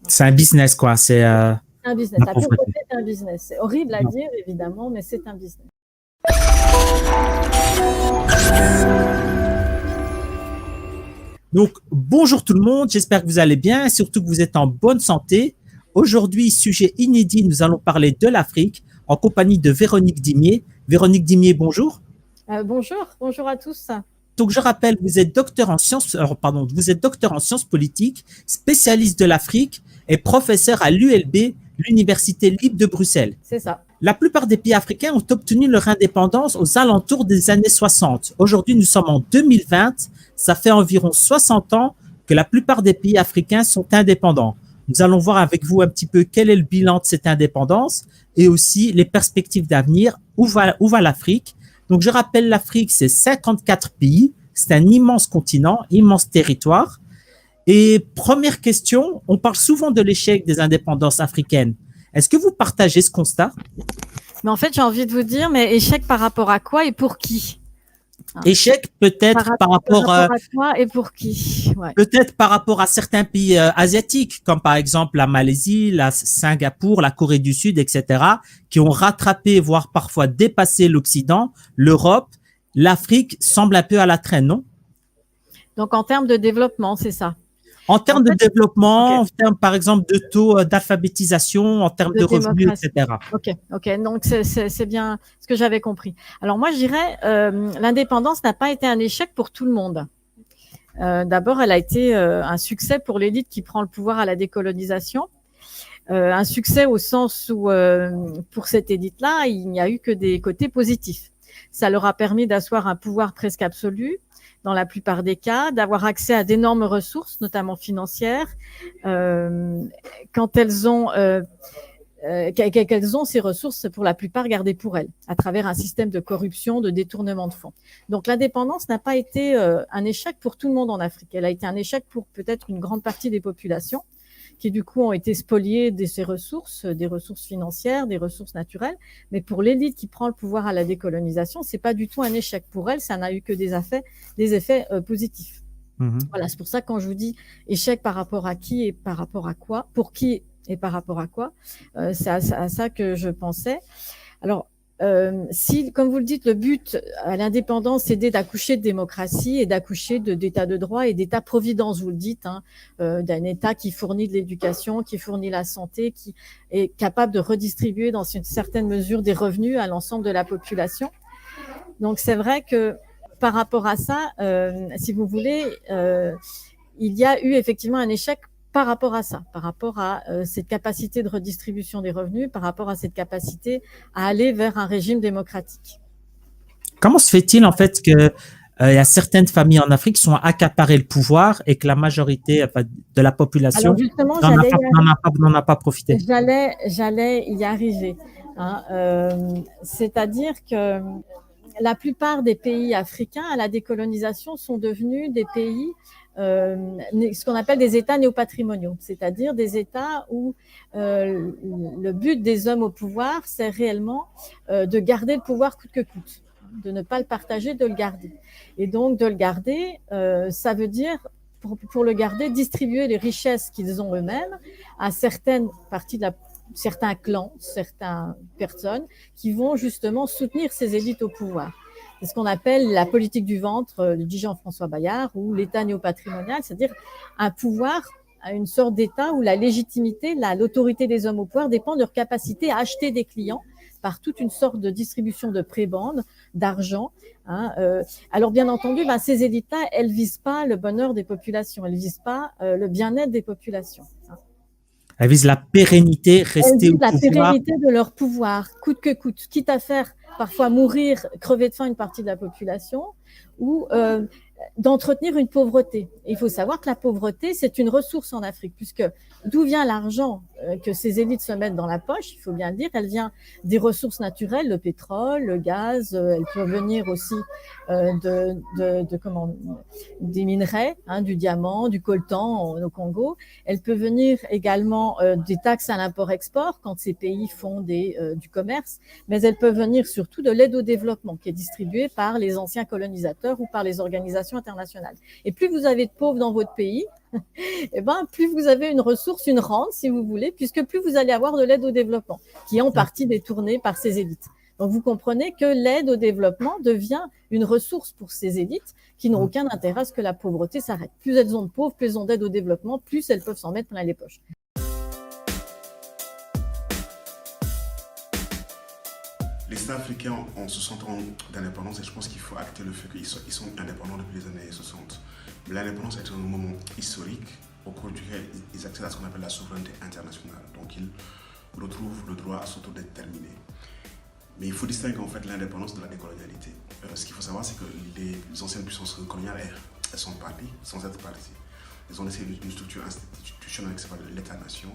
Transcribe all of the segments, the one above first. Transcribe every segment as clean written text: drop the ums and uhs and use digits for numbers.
C'est un business, quoi. C'est Un business. la La pauvreté pauvreté. est un business. C'est horrible à dire, évidemment, mais c'est un business. Donc, bonjour tout le monde. J'espère que vous allez bien et surtout que vous êtes en bonne santé. Aujourd'hui, sujet inédit, nous allons parler de l'Afrique en compagnie de Véronique Dimier. Véronique Dimier, bonjour. Bonjour à tous. Donc, je rappelle, vous êtes docteur en sciences, vous êtes docteur en sciences politiques, spécialiste de l'Afrique et professeur à l'ULB, l'Université libre de Bruxelles. C'est ça. La plupart des pays africains ont obtenu leur indépendance aux alentours des années 60. Aujourd'hui, nous sommes en 2020. Ça fait environ 60 ans que la plupart des pays africains sont indépendants. Nous allons voir avec vous un petit peu quel est le bilan de cette indépendance et aussi les perspectives d'avenir. Où va l'Afrique? Donc, je rappelle, l'Afrique, c'est 54 pays. C'est un immense continent, immense territoire. Et première question, on parle souvent de l'échec des indépendances africaines. Est-ce que vous partagez ce constat? Mais en fait, j'ai envie de vous dire, mais échec par rapport à quoi et pour qui? Échec peut-être par rapport à quoi et pour qui? Ouais. Peut-être par rapport à certains pays asiatiques, comme par exemple la Malaisie, la Singapour, la Corée du Sud, etc., qui ont rattrapé, voire parfois dépassé l'Occident, l'Europe. L'Afrique semble un peu à la traîne, non? Donc, en termes de développement, c'est ça. En termes de développement, en termes, par exemple, de taux d'alphabétisation, en termes de revenus, etc. Ok. Donc, c'est bien ce que j'avais compris. Alors, moi, je dirais, l'indépendance n'a pas été un échec pour tout le monde. D'abord, elle a été un succès pour l'élite qui prend le pouvoir à la décolonisation. Un succès au sens où, pour cette élite-là, il n'y a eu que des côtés positifs. Ça leur a permis d'asseoir un pouvoir presque absolu, dans la plupart des cas, d'avoir accès à d'énormes ressources, notamment financières, quand elles ont ces ressources pour la plupart gardées pour elles, à travers un système de corruption, de détournement de fonds. Donc l'indépendance n'a pas été un échec pour tout le monde en Afrique. Elle a été un échec pour peut-être une grande partie des populations qui du coup ont été spoliées de ces ressources, des ressources financières, des ressources naturelles. Mais pour l'élite qui prend le pouvoir à la décolonisation, c'est pas du tout un échec pour elle. Ça n'a eu que des effets positifs. Voilà, c'est pour ça que quand je vous dis échec par rapport à qui et par rapport à quoi, pour qui et par rapport à quoi, c'est à ça que je pensais. Alors, si, comme vous le dites, le but à l'indépendance, c'est d'accoucher de démocratie et d'accoucher d'état de droit et d'état-providence, vous le dites, d'un État qui fournit de l'éducation, qui fournit la santé, qui est capable de redistribuer dans une certaine mesure des revenus à l'ensemble de la population. Donc, c'est vrai que par rapport à ça, si vous voulez, il y a eu effectivement un échec par rapport à ça, par rapport à cette capacité de redistribution des revenus, par rapport à cette capacité à aller vers un régime démocratique. Comment se fait-il en fait que il y a certaines familles en Afrique qui sont accaparées le pouvoir et que la majorité de la population n'en a pas profité? J'allais y arriver. C'est-à-dire que la plupart des pays africains à la décolonisation sont devenus des pays ce qu'on appelle des États néopatrimoniaux, c'est-à-dire des États où le but des hommes au pouvoir, c'est réellement de garder le pouvoir coûte que coûte, de ne pas le partager, de le garder. Et donc, de le garder, ça veut dire, pour le garder, distribuer les richesses qu'ils ont eux-mêmes à certaines parties certains clans, certaines personnes qui vont justement soutenir ces élites au pouvoir. C'est ce qu'on appelle la politique du ventre, dit Jean-François Bayard, ou l'État néopatrimonial, c'est-à-dire un pouvoir, une sorte d'État où la légitimité, l'autorité des hommes au pouvoir dépend de leur capacité à acheter des clients par toute une sorte de distribution de prébendes, d'argent. Alors bien entendu, ces élites-là, elles ne visent pas le bonheur des populations, elles ne visent pas le bien-être des populations. Elles visent la pérennité, rester au pouvoir. La pérennité de leur pouvoir, coûte que coûte, quitte à faire parfois mourir, crever de faim une partie de la population, ou d'entretenir une pauvreté. Et il faut savoir que la pauvreté, c'est une ressource en Afrique, puisque d'où vient l'argent que ces élites se mettent dans la poche, il faut bien le dire, elle vient des ressources naturelles, le pétrole, le gaz, elle peut venir aussi des minerais, du diamant, du coltan au Congo. Elle peut venir également des taxes à l'import-export quand ces pays font du commerce, mais elle peut venir surtout de l'aide au développement qui est distribuée par les anciens colonisateurs ou par les organisations internationales. Et plus vous avez de pauvres dans votre pays, Et ben, plus vous avez une ressource, une rente, si vous voulez, puisque plus vous allez avoir de l'aide au développement, qui est en partie détournée par ces élites. Donc, vous comprenez que l'aide au développement devient une ressource pour ces élites qui n'ont aucun intérêt à ce que la pauvreté s'arrête. Plus elles ont de pauvres, plus elles ont d'aide au développement, plus elles peuvent s'en mettre plein les poches. Les États africains ont 60 ans d'indépendance et je pense qu'il faut acter le fait qu'ils sont indépendants depuis les années 60. Mais l'indépendance est un moment historique au cours duquel ils accèdent à ce qu'on appelle la souveraineté internationale. Donc ils retrouvent le droit à s'autodéterminer. Mais il faut distinguer en fait l'indépendance de la décolonialité. Ce qu'il faut savoir, c'est que les anciennes puissances coloniales, elles sont parties sans être parties. Elles ont laissé une structure institutionnelle qui s'appelle l'État-nation.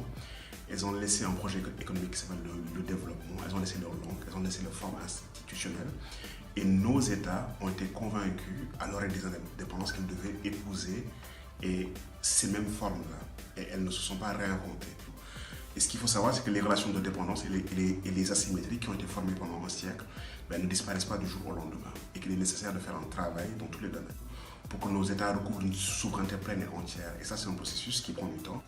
Elles ont laissé un projet économique qui s'appelle le développement. Elles ont laissé leur langue, elles ont laissé leur forme institutionnelle. Et nos États ont été convaincus, à l'heure des indépendances, qu'ils devaient épouser ces mêmes formes-là. Et elles ne se sont pas réinventées. Et ce qu'il faut savoir, c'est que les relations de dépendance et les asymétries qui ont été formées pendant un siècle ne disparaissent pas du jour au lendemain. Et qu'il est nécessaire de faire un travail dans tous les domaines pour que nos États recouvrent une souveraineté pleine et entière. Et ça, c'est un processus qui prend du temps.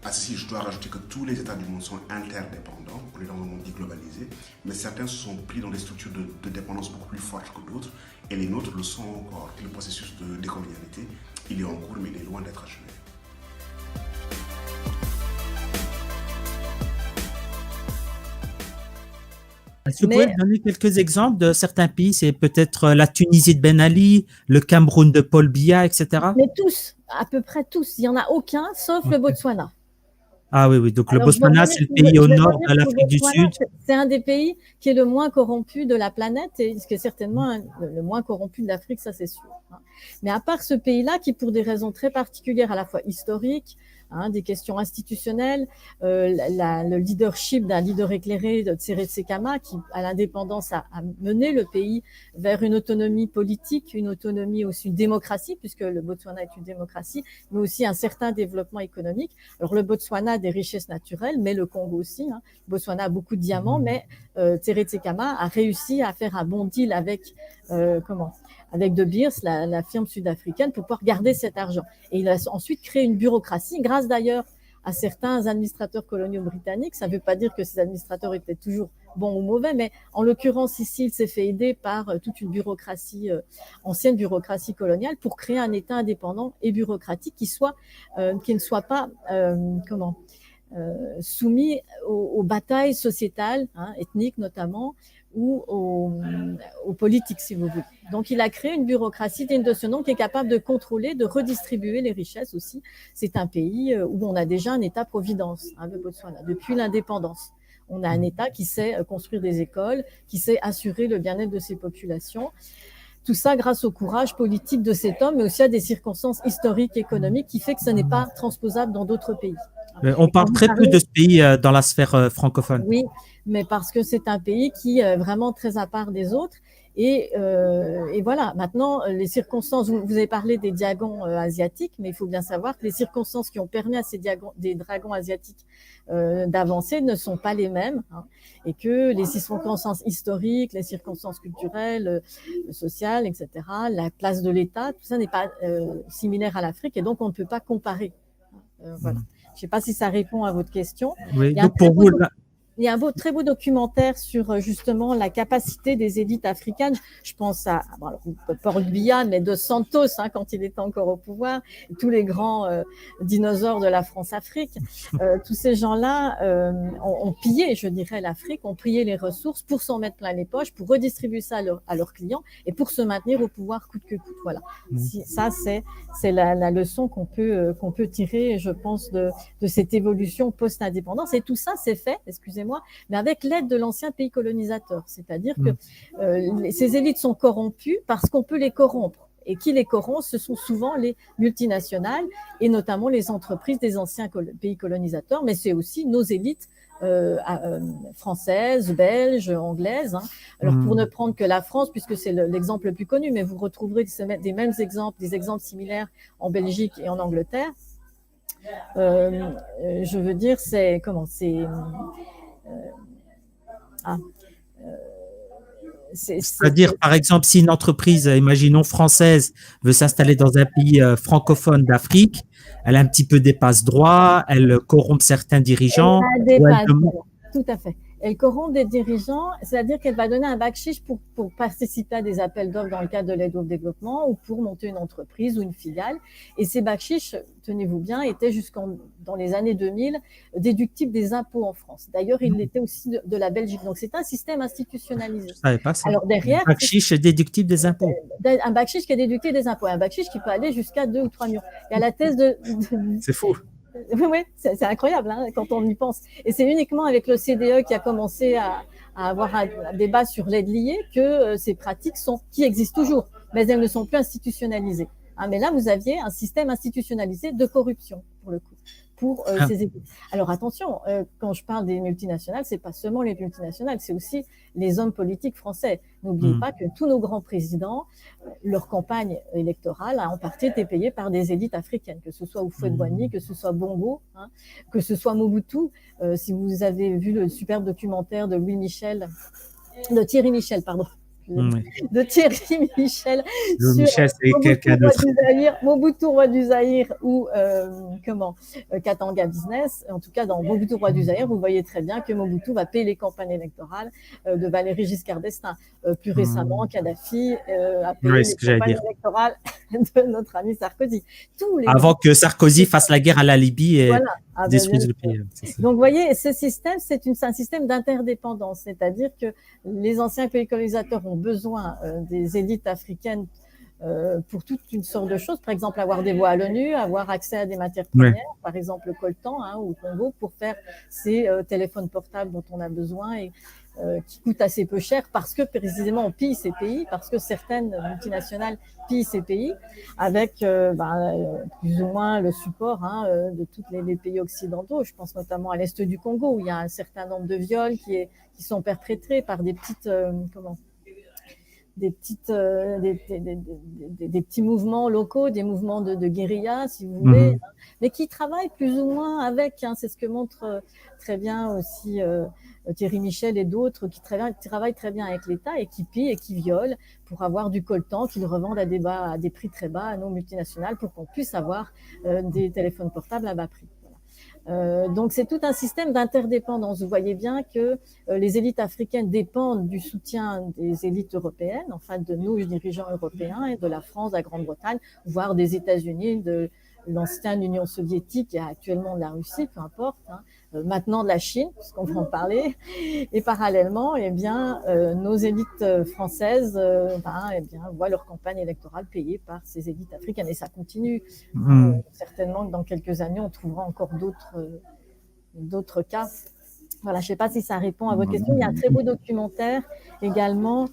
À ceci, je dois rajouter que tous les États du monde sont interdépendants. On est dans un monde déglobalisé. Mais certains se sont pris dans des structures de dépendance beaucoup plus fortes que d'autres. Et les nôtres le sont encore. Et le processus de décolonialité, il est en cours, mais il est loin d'être achevé. Est-ce que vous pouvez me donner quelques exemples de certains pays? C'est peut-être la Tunisie de Ben Ali, le Cameroun de Paul Biya, etc. Mais tous, à peu près tous. Il n'y en a aucun, sauf le Botswana. Ah oui, oui. Donc Alors, le Botswana, c'est le pays au nord de l'Afrique du Sud. C'est un des pays qui est le moins corrompu de la planète et qui est certainement le moins corrompu de l'Afrique, ça c'est sûr. Mais à part ce pays-là, qui pour des raisons très particulières, à la fois historiques, des questions institutionnelles, le leadership d'un leader éclairé de Tseré Tsekama, qui à l'indépendance a mené le pays vers une autonomie politique, une autonomie aussi, une démocratie, puisque le Botswana est une démocratie, mais aussi un certain développement économique. Alors le Botswana a des richesses naturelles, mais le Congo aussi. Le Botswana a beaucoup de diamants, mais Tseré Tsekama a réussi à faire un bon deal avec avec De Beers, la firme sud-africaine, pour pouvoir garder cet argent. Et il a ensuite créé une bureaucratie, grâce d'ailleurs à certains administrateurs coloniaux britanniques. Ça ne veut pas dire que ces administrateurs étaient toujours bons ou mauvais, mais en l'occurrence ici, il s'est fait aider par toute une bureaucratie, ancienne bureaucratie coloniale, pour créer un État indépendant et bureaucratique qui ne soit pas soumis aux batailles sociétales, ethniques notamment, ou aux politiques, si vous voulez. Donc, il a créé une bureaucratie digne de ce nom qui est capable de contrôler, de redistribuer les richesses aussi. C'est un pays où on a déjà un État-providence, le Botswana, depuis l'indépendance. On a un État qui sait construire des écoles, qui sait assurer le bien-être de ses populations. Tout ça grâce au courage politique de cet homme, mais aussi à des circonstances historiques, économiques, qui fait que ce n'est pas transposable dans d'autres pays. On parle très peu de ce pays dans la sphère francophone. Oui, mais parce que c'est un pays qui est vraiment très à part des autres. Et voilà, maintenant, les circonstances, vous avez parlé des dragons asiatiques, mais il faut bien savoir que les circonstances qui ont permis à des dragons asiatiques d'avancer ne sont pas les mêmes, et que les circonstances historiques, les circonstances culturelles, sociales, etc., la place de l'État, tout ça n'est pas similaire à l'Afrique, et donc on ne peut pas comparer. Voilà. Je ne sais pas si ça répond à votre question. Oui, donc pour vous, il y a un très beau documentaire sur justement la capacité des élites africaines. Je pense à Paul Biya, mais de Santos, quand il était encore au pouvoir, tous les grands dinosaures de la France-Afrique. Tous ces gens-là ont pillé, je dirais, l'Afrique, ont pillé les ressources pour s'en mettre plein les poches, pour redistribuer ça à leurs clients et pour se maintenir au pouvoir coûte que coûte. Voilà. Ça, c'est la leçon qu'on peut tirer, je pense, de cette évolution post-indépendance. Et tout ça, c'est fait, excusez-moi, mais avec l'aide de l'ancien pays colonisateur. C'est-à-dire que ces élites sont corrompues parce qu'on peut les corrompre. Et qui les corrompt, ce sont souvent les multinationales et notamment les entreprises des anciens pays colonisateurs, mais c'est aussi nos élites françaises, belges, anglaises. Alors pour ne prendre que la France, puisque c'est l'exemple le plus connu, mais vous retrouverez des mêmes exemples, des exemples similaires en Belgique et en Angleterre. Je veux dire, C'est-à-dire, par exemple, si une entreprise, imaginons française, veut s'installer dans un pays francophone d'Afrique, elle a un petit peu des passe-droits, elle corrompt certains dirigeants. Elle a des ou elle pages, demande- tout à fait. Elle corrompt des dirigeants, c'est-à-dire qu'elle va donner un bakshish pour participer à des appels d'offres dans le cadre de l'aide au développement ou pour monter une entreprise ou une filiale. Et ces bakshish, tenez-vous bien, étaient dans les années 2000 déductibles des impôts en France. D'ailleurs, il l'était aussi de la Belgique. Donc, c'est un système institutionnalisé. Je ne savais pas ça. Alors derrière, Bakshish est déductible des impôts. un bakshish qui est déducté des impôts, un bakshish qui peut aller jusqu'à 2 ou 3 millions. Il y a la thèse de C'est fou. oui, c'est incroyable hein, quand on y pense. Et c'est uniquement avec le CDE qui a commencé à avoir un débat sur l'aide liée que ces pratiques qui existent toujours, mais elles ne sont plus institutionnalisées. Hein, mais là, vous aviez un système institutionnalisé de corruption, pour le coup, pour ces élites. Alors attention, quand je parle des multinationales, c'est pas seulement les multinationales, c'est aussi les hommes politiques français. N'oubliez pas que tous nos grands présidents, leur campagne électorale a en partie été payée par des élites africaines, que ce soit Houphouët-Boigny, que ce soit Bongo, hein, que ce soit Mobutu. Si vous avez vu le superbe documentaire de Thierry Michel, pardon, de Thierry Michel Michel, c'est quelqu'un d'autre. Mobutu roi du Zaïre ou Katanga Business. En tout cas, dans Mobutu roi du Zaïre, vous voyez très bien que Mobutu va payer les campagnes électorales de Valéry Giscard d'Estaing. Plus récemment, Kadhafi a payé les campagnes électorales de notre ami Sarkozy. Avant que Sarkozy fasse la guerre à la Libye et détruise le pays. Donc, vous voyez, ce système, c'est un système d'interdépendance, c'est-à-dire que les anciens pays colonisateurs ont besoin des élites africaines pour toute une sorte de choses, par exemple avoir des voix à l'ONU, avoir accès à des matières premières, par exemple le coltan ou le Congo, pour faire ces téléphones portables dont on a besoin et qui coûtent assez peu cher parce que précisément on pille ces pays, parce que certaines multinationales pillent ces pays avec plus ou moins le support de tous les pays occidentaux. Je pense notamment à l'est du Congo où il y a un certain nombre de viols qui sont perpétrés par des petites des petits mouvements locaux, des mouvements de guérilla, si vous voulez, mais qui travaillent plus ou moins avec. C'est ce que montre très bien aussi Thierry Michel et d'autres qui travaillent très bien avec l'État et qui pillent et qui violent pour avoir du coltan qu'ils revendent à des prix très bas à nos multinationales pour qu'on puisse avoir des téléphones portables à bas prix. Donc c'est tout un système d'interdépendance. Vous voyez bien que les élites africaines dépendent du soutien des élites européennes, enfin de nos dirigeants européens et de la France, de la Grande-Bretagne, voire des États-Unis, de l'ancienne Union soviétique et actuellement de la Russie, peu importe, maintenant de la Chine, puisqu'on va en parler. Et parallèlement, nos élites françaises voient leur campagne électorale payée par ces élites africaines. Et ça continue. Certainement que dans quelques années, on trouvera encore d'autres cas. Voilà, je ne sais pas si ça répond à votre question. Il y a un très beau documentaire également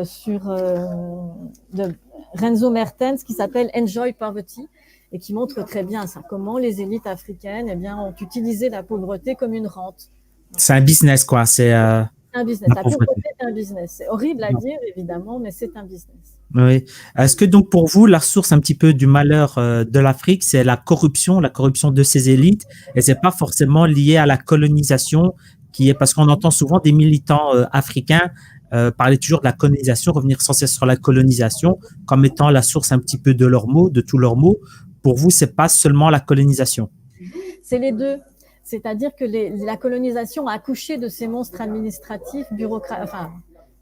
sur de Renzo Mertens qui s'appelle Enjoy Poverty et qui montre très bien ça, comment les élites africaines ont utilisé la pauvreté comme une rente. C'est un business, quoi. C'est un business. La pauvreté est un business. C'est horrible à dire, évidemment, mais c'est un business. Oui. Est-ce que donc pour vous, la source un petit peu du malheur de l'Afrique, c'est la corruption de ces élites, et c'est pas forcément lié à la colonisation, parce qu'on entend souvent des militants africains parler toujours de la colonisation, revenir sans cesse sur la colonisation comme étant la source un petit peu de leurs maux, de tous leurs maux. Pour vous, c'est pas seulement la colonisation. C'est les deux. C'est-à-dire que la colonisation a accouché de ces monstres administratifs,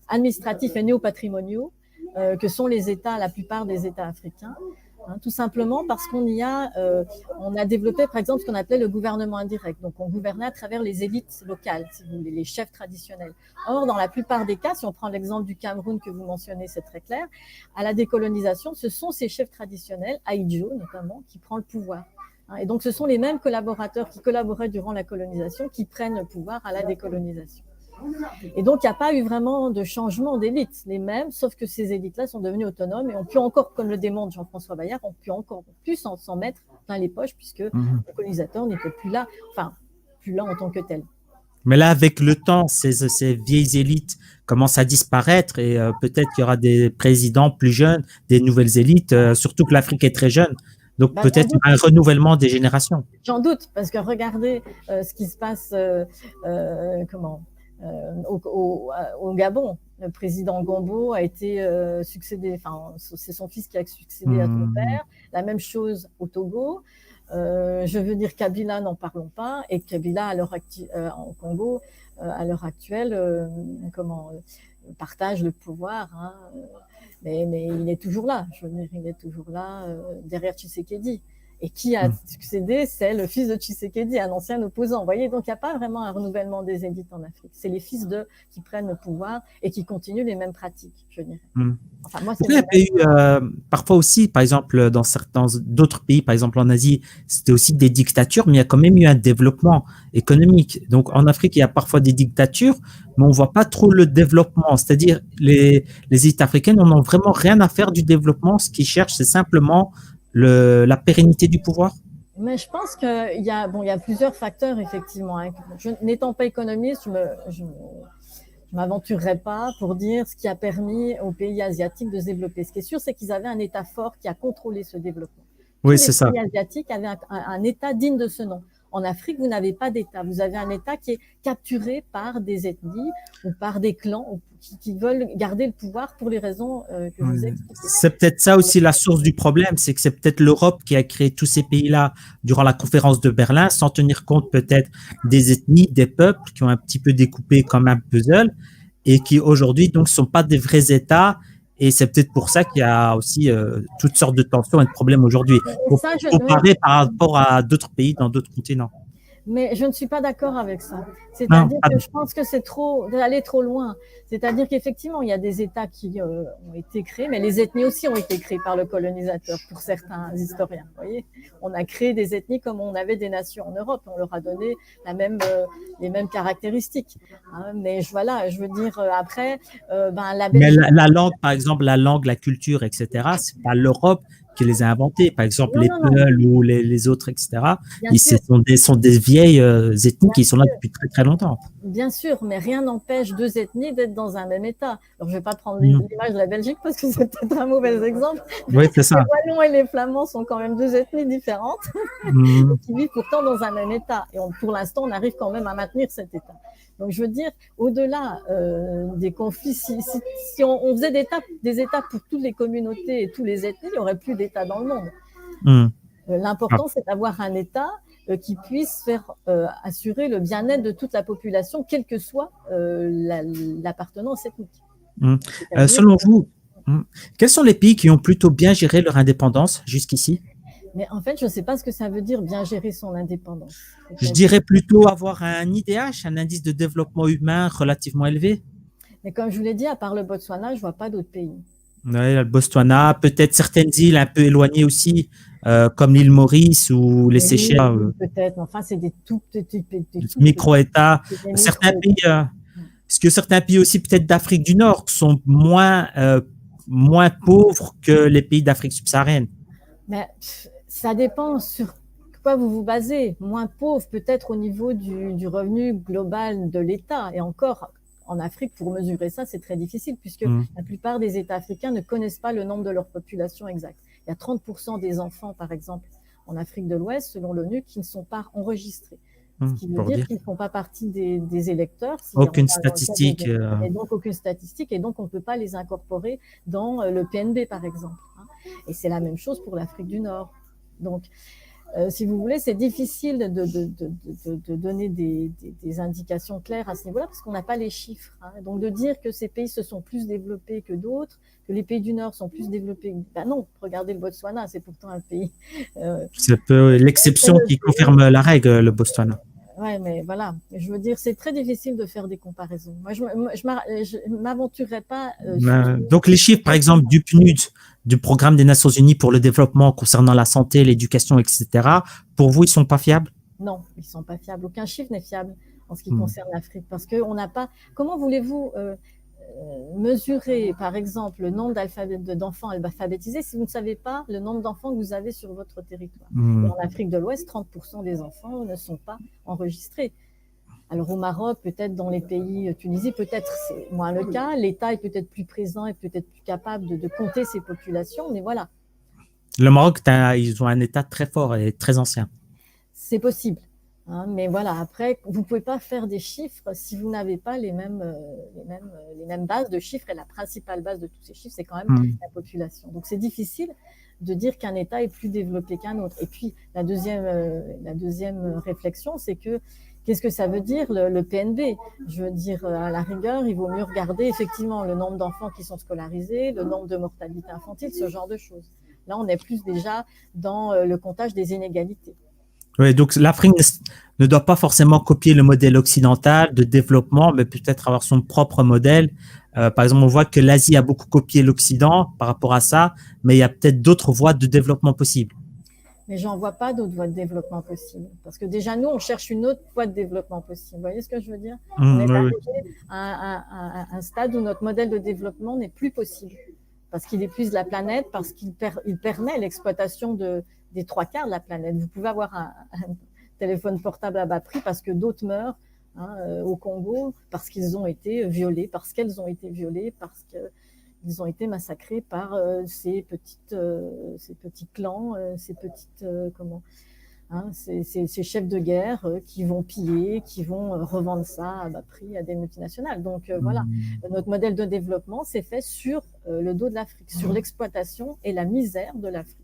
administratifs et néopatrimoniaux que sont les États, la plupart des États africains. Tout simplement parce qu'on a développé, par exemple, ce qu'on appelait le gouvernement indirect. Donc, on gouvernait à travers les élites locales, si vous voulez, les chefs traditionnels. Or, dans la plupart des cas, si on prend l'exemple du Cameroun que vous mentionnez, c'est très clair, à la décolonisation, ce sont ces chefs traditionnels, Ahidjo notamment, qui prend le pouvoir. Et donc, ce sont les mêmes collaborateurs qui collaboraient durant la colonisation qui prennent le pouvoir à la décolonisation. Et donc, il n'y a pas eu vraiment de changement d'élite, les mêmes, sauf que ces élites-là sont devenues autonomes et ont pu encore, comme le démontre Jean-François Bayard, ont pu encore plus s'en mettre dans les poches puisque le colonisateur n'était plus là en tant que tel. Mais là, avec le temps, ces vieilles élites commencent à disparaître et peut-être qu'il y aura des présidents plus jeunes, des nouvelles élites, surtout que l'Afrique est très jeune. Donc peut-être un renouvellement des générations. J'en doute, parce que regardez ce qui se passe au Gabon. Le président Gombo a été succédé, enfin, c'est son fils qui a succédé à son père. La même chose au Togo. Je veux dire Kabila, n'en parlons pas. Et Kabila, en Congo, à l'heure actuelle, partage le pouvoir. Hein, mais il est toujours là. Je veux dire, il est toujours là derrière Tshisekedi. Et qui a succédé, c'est le fils de Tshisekedi, un ancien opposant. Vous voyez, donc il n'y a pas vraiment un renouvellement des élites en Afrique. C'est les fils qui prennent le pouvoir et qui continuent les mêmes pratiques, je dirais. Enfin, moi, il y a eu parfois aussi, par exemple, dans certains d'autres pays, par exemple en Asie, c'était aussi des dictatures, mais il y a quand même eu un développement économique. Donc en Afrique, il y a parfois des dictatures, mais on voit pas trop le développement. C'est-à-dire les élites africaines n'en ont vraiment rien à faire du développement. Ce qu'ils cherchent, c'est simplement la pérennité du pouvoir. Mais je pense qu'il y a plusieurs facteurs, effectivement. Hein. N'étant pas économiste, je m'aventurerai pas pour dire ce qui a permis aux pays asiatiques de se développer. Ce qui est sûr, c'est qu'ils avaient un État fort qui a contrôlé ce développement. Oui, c'est ça. Les pays asiatiques avaient un État digne de ce nom. En Afrique, vous n'avez pas d'État. Vous avez un État qui est capturé par des ethnies ou par des clans qui veulent garder le pouvoir pour les raisons que je vous ai expliquées. C'est peut-être ça aussi la source du problème, c'est que c'est peut-être l'Europe qui a créé tous ces pays-là durant la conférence de Berlin, sans tenir compte peut-être des ethnies, des peuples qui ont un petit peu découpé comme un puzzle et qui aujourd'hui donc sont pas des vrais États. Et c'est peut-être pour ça qu'il y a aussi toutes sortes de tensions et de problèmes aujourd'hui, comparé par rapport à d'autres pays dans d'autres continents. Mais je ne suis pas d'accord avec ça. C'est-à-dire que je pense que c'est d'aller trop loin. C'est-à-dire qu'effectivement, il y a des États qui ont été créés, mais les ethnies aussi ont été créées par le colonisateur, pour certains historiens. Vous voyez, on a créé des ethnies comme on avait des nations en Europe. On leur a donné les mêmes caractéristiques. Hein, mais voilà, je veux dire, après, la Belgique... Mais la langue, par exemple, la culture, etc., c'est pas l'Europe qui les a inventés. Par exemple, les Peuls ou les autres, etc. Ils sont des vieilles ethnies qui sont là depuis très, très longtemps. Bien sûr, mais rien n'empêche deux ethnies d'être dans un même État. Alors, je ne vais pas prendre l'image de la Belgique parce que c'est peut-être un mauvais exemple. Oui, c'est ça. Les Wallons et les Flamands sont quand même deux ethnies différentes qui vivent pourtant dans un même État. Et pour l'instant, on arrive quand même à maintenir cet État. Donc, je veux dire, au-delà des conflits, si on faisait des États pour toutes les communautés et toutes les ethnies, il n'y aurait plus d'État dans le monde. L'important, c'est d'avoir un État qui puisse assurer le bien-être de toute la population, quelle que soit l'appartenance ethnique. Selon vous, quels sont les pays qui ont plutôt bien géré leur indépendance jusqu'ici? Mais en fait, je ne sais pas ce que ça veut dire bien gérer son indépendance. Je dirais plutôt avoir un IDH, un indice de développement humain relativement élevé. Mais comme je vous l'ai dit, à part le Botswana, je ne vois pas d'autres pays. Oui, le Botswana, peut-être certaines îles un peu éloignées aussi, comme l'île Maurice ou les Seychelles. Peut-être, mais enfin, c'est des tout petits pays. Micro-États. Certains pays, est-ce que certains pays aussi, peut-être d'Afrique du Nord, sont moins pauvres que les pays d'Afrique subsaharienne? Mais ça dépend sur quoi vous vous basez. Moins pauvre, peut-être au niveau du revenu global de l'État. Et encore, en Afrique, pour mesurer ça, c'est très difficile puisque la plupart des États africains ne connaissent pas le nombre de leur population exacte. Il y a 30% des enfants, par exemple, en Afrique de l'Ouest, selon l'ONU, qui ne sont pas enregistrés. Ce qui veut dire qu'ils ne font pas partie des électeurs. Aucune statistique. Et donc, aucune statistique. Et donc, on ne peut pas les incorporer dans le PNB, par exemple. Et c'est la même chose pour l'Afrique du Nord. Donc, si vous voulez, c'est difficile de donner des indications claires à ce niveau-là parce qu'on n'a pas les chiffres. Donc, de dire que ces pays se sont plus développés que d'autres, que les pays du Nord sont plus développés, ben non, regardez le Botswana, c'est pourtant un pays... c'est l'exception qui confirme la règle, le Botswana. Ouais, mais voilà, je veux dire, c'est très difficile de faire des comparaisons. Moi, je m'aventurerais pas. Donc, les chiffres, par exemple, du PNUD, du Programme des Nations Unies pour le développement concernant la santé, l'éducation, etc., pour vous, ils sont pas fiables? Non, ils sont pas fiables. Aucun chiffre n'est fiable en ce qui concerne l'Afrique, parce que on n'a pas. Comment voulez-vous mesurer, par exemple, le nombre d'enfants alphabétisés si vous ne savez pas le nombre d'enfants que vous avez sur votre territoire? Et en Afrique de l'Ouest, 30% des enfants ne sont pas enregistrés. Alors au Maroc, peut-être dans les pays, Tunisie, peut-être c'est moins le cas. L'État est peut-être plus présent et peut-être plus capable de compter ces populations, mais voilà. Le Maroc, ils ont un État très fort et très ancien. C'est possible. Hein, mais voilà, après, vous ne pouvez pas faire des chiffres si vous n'avez pas les mêmes bases de chiffres. Et la principale base de tous ces chiffres, c'est quand même Hmm. la population. Donc, c'est difficile de dire qu'un État est plus développé qu'un autre. Et puis, la deuxième réflexion, c'est que qu'est-ce que ça veut dire le PNB? Je veux dire, à la rigueur, il vaut mieux regarder effectivement le nombre d'enfants qui sont scolarisés, le nombre de mortalité infantile, ce genre de choses. Là, on est plus déjà dans le comptage des inégalités. Oui, donc l'Afrique ne doit pas forcément copier le modèle occidental de développement, mais peut-être avoir son propre modèle. Par exemple, on voit que l'Asie a beaucoup copié l'Occident par rapport à ça, mais il y a peut-être d'autres voies de développement possibles. Mais j'en vois pas d'autres voies de développement possibles. Parce que déjà, nous, on cherche une autre voie de développlement possible. Vous voyez ce que je veux dire? On est Oui, oui. arrivé à un stade où notre modèle de développement n'est plus possible. Parce qu'il épuise la planète, parce qu'il permet l'exploitation des trois quarts de la planète. Vous pouvez avoir un téléphone portable à bas prix parce que d'autres meurent, hein, au Congo, parce qu'ils ont été violés, parce qu'elles ont été violées, parce que ils ont été massacrés par ces petits clans, ces chefs de guerre qui vont piller, qui vont revendre ça à bas prix à des multinationales. Donc voilà, notre modèle de développement s'est fait sur le dos de l'Afrique, sur l'exploitation et la misère de l'Afrique.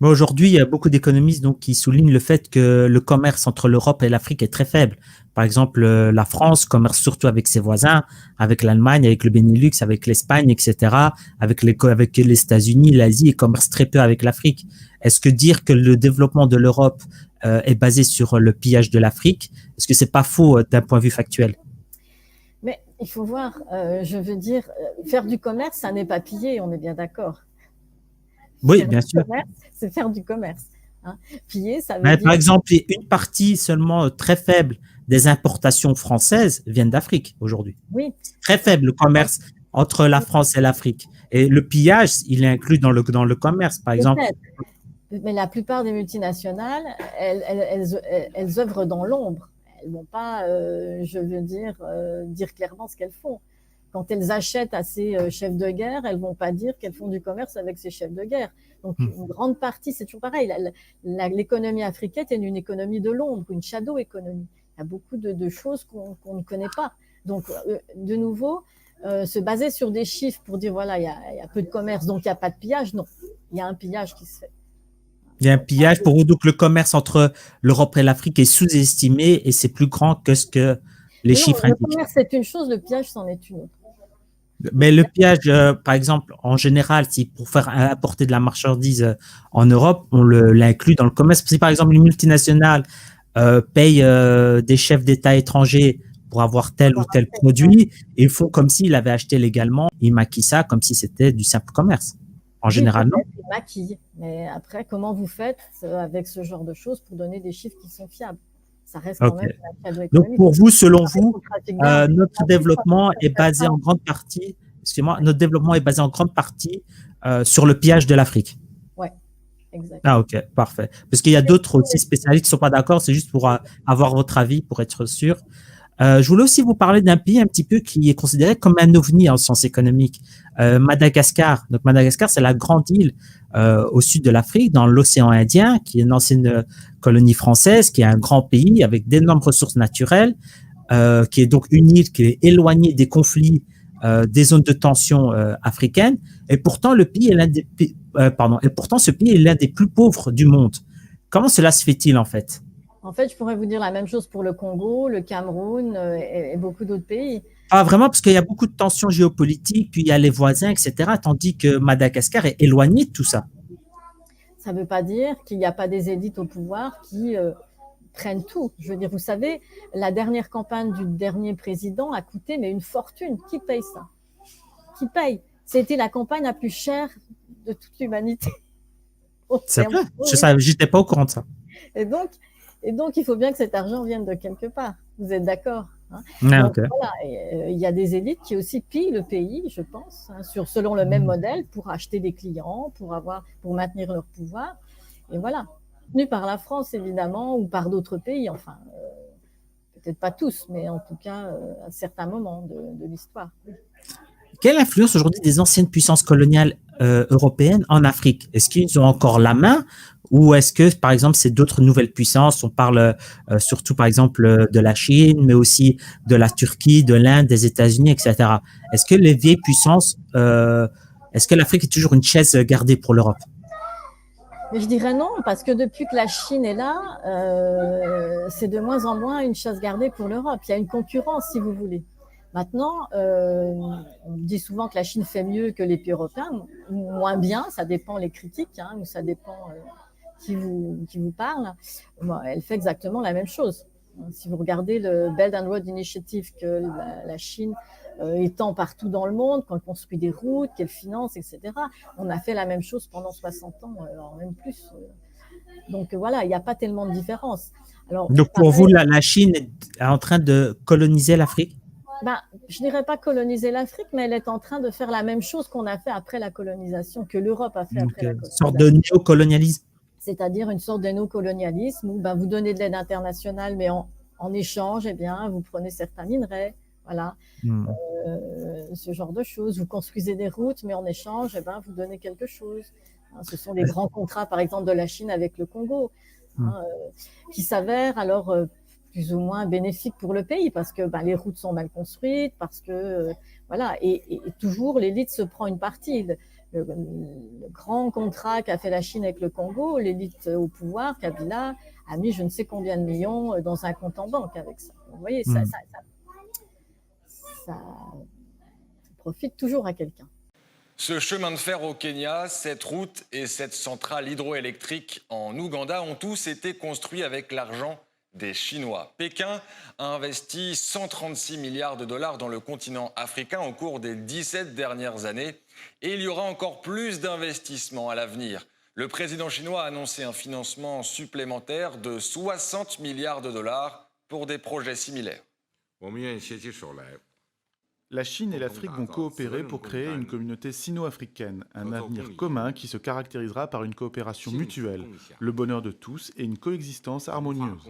Mais aujourd'hui, il y a beaucoup d'économistes donc qui soulignent le fait que le commerce entre l'Europe et l'Afrique est très faible. Par exemple, la France commerce surtout avec ses voisins, avec l'Allemagne, avec le Benelux, avec l'Espagne, etc., avec les États-Unis, l'Asie, et commerce très peu avec l'Afrique. Est-ce que dire que le développement de l'Europe est basé sur le pillage de l'Afrique, est-ce que c'est pas faux d'un point de vue factuel? Mais il faut voir, je veux dire, faire du commerce, ça n'est pas piller, on est bien d'accord. Oui, Faire bien du sûr. commerce, c'est faire du commerce. Hein. Piller, ça veut Mais dire. par exemple, une partie seulement très faible des importations françaises viennent d'Afrique aujourd'hui. Oui. Très faible le commerce entre la France et l'Afrique. Et le pillage, il est inclus dans le commerce, par exemple. Mais la plupart des multinationales, elles œuvrent dans l'ombre. Elles ne vont pas, je veux dire clairement ce qu'elles font. Quand elles achètent à ces chefs de guerre, elles ne vont pas dire qu'elles font du commerce avec ces chefs de guerre. Donc, une grande partie, c'est toujours pareil. L'économie africaine est une économie de l'ombre, une shadow économie. Il y a beaucoup de choses qu'on ne connaît pas. Donc, de nouveau, se baser sur des chiffres pour dire voilà, il y a peu de commerce, donc il n'y a pas de pillage, non. Il y a un pillage qui se fait. Il y a un pillage pour vous, donc le commerce entre l'Europe et l'Afrique est sous-estimé et c'est plus grand que ce que les chiffres Le indiquent. commerce, c'est une chose, le pillage, c'en est une autre. Mais le pillage, par exemple, en général, si pour faire apporter de la marchandise en Europe, on l'inclut dans le commerce. Si par exemple une multinationale paye des chefs d'État étrangers pour avoir tel ou tel produit, et ils font comme s'ils l'avaient acheté légalement, ils maquillent ça comme si c'était du simple commerce. En général, non. Ils maquillent. Mais après, comment vous faites avec ce genre de choses pour donner des chiffres qui sont fiables? Ça reste quand même la shadow Donc économie. pour vous, selon vous, notre développement est basé en grande partie, excusez-moi, notre développement est basé en grande partie sur le pillage de l'Afrique. Ouais, exact. Ah ok, parfait. Parce qu'il y a d'autres aussi spécialistes qui ne sont pas d'accord, c'est juste pour avoir votre avis, pour être sûr. Je voulais aussi vous parler d'un pays un petit peu qui est considéré comme un ovni en sciences économiques, Madagascar. Donc Madagascar, c'est la grande île au sud de l'Afrique, dans l'océan Indien, qui est une ancienne colonie française, qui est un grand pays avec d'énormes ressources naturelles, qui est donc une île qui est éloignée des conflits, des zones de tension africaines. Et pourtant, le pays est et pourtant, ce pays est l'un des plus pauvres du monde. Comment cela se fait-il en fait? En fait, je pourrais vous dire la même chose pour le Congo, le Cameroun et beaucoup d'autres pays. Ah, vraiment, parce qu'il y a beaucoup de tensions géopolitiques, puis il y a les voisins, etc., tandis que Madagascar est éloigné de tout ça. Ça ne veut pas dire qu'il n'y a pas des élites au pouvoir qui prennent tout. Je veux dire, vous savez, la dernière campagne du dernier président a coûté mais une fortune. Qui paye ça? Qui paye? C'était la campagne la plus chère de toute l'humanité. C'est vrai? Je n'étais pas au courant de ça. Et donc, il faut bien que cet argent vienne de quelque part. Vous êtes d'accord? Hein? Donc, okay. Voilà, il y a des élites qui aussi pillent le pays, je pense, hein, selon le même modèle, pour acheter des clients, pour maintenir leur pouvoir. Et voilà, tenu par la France évidemment, ou par d'autres pays, enfin, peut-être pas tous, mais en tout cas à certains moments de l'histoire. Quelle influence aujourd'hui des anciennes puissances coloniales européennes en Afrique? Est-ce qu'ils ont encore la main ou est-ce que, par exemple, c'est d'autres nouvelles puissances? On parle surtout, par exemple, de la Chine, mais aussi de la Turquie, de l'Inde, des États-Unis, etc. Est-ce que les vieilles puissances, est-ce que l'Afrique est toujours une chaise gardée pour l'Europe? Mais je dirais non, parce que depuis que la Chine est là, c'est de moins en moins une chasse gardée pour l'Europe. Il y a une concurrence, si vous voulez. Maintenant, on dit souvent que la Chine fait mieux que les pays européens, ou moins bien, ça dépend les critiques, hein, ou ça dépend qui vous parle. Bon, elle fait exactement la même chose. Si vous regardez le Belt and Road Initiative que la Chine étend partout dans le monde, qu'on construit des routes, qu'elle finance, etc. On a fait la même chose pendant 60 ans, même plus. Donc voilà, il n'y a pas tellement de différence. Alors, donc pour vous, la Chine est en train de coloniser l'Afrique? Je ne dirais pas coloniser l'Afrique, mais elle est en train de faire la même chose qu'on a fait après la colonisation, que l'Europe a fait après la colonisation. Une sorte de néocolonialisme. C'est-à-dire une sorte de néocolonialisme où vous donnez de l'aide internationale, mais en échange, vous prenez certains minerais. Voilà, ce genre de choses. Vous construisez des routes, mais en échange, vous donnez quelque chose. Ce sont les grands contrats, par exemple, de la Chine avec le Congo, qui s'avèrent alors plus ou moins bénéfiques pour le pays, parce que les routes sont mal construites, parce que voilà, et toujours l'élite se prend une partie. Le grand contrat qu'a fait la Chine avec le Congo, l'élite au pouvoir, Kabila, a mis je ne sais combien de millions dans un compte en banque avec ça. Vous voyez, ça profite toujours à quelqu'un. Ce chemin de fer au Kenya, cette route et cette centrale hydroélectrique en Ouganda ont tous été construits avec l'argent des Chinois. Pékin a investi 136 milliards de dollars dans le continent africain au cours des 17 dernières années et il y aura encore plus d'investissements à l'avenir. Le président chinois a annoncé un financement supplémentaire de 60 milliards de dollars pour des projets similaires. La Chine et l'Afrique vont coopérer pour créer une communauté sino-africaine, un avenir commun qui se caractérisera par une coopération mutuelle, le bonheur de tous et une coexistence harmonieuse.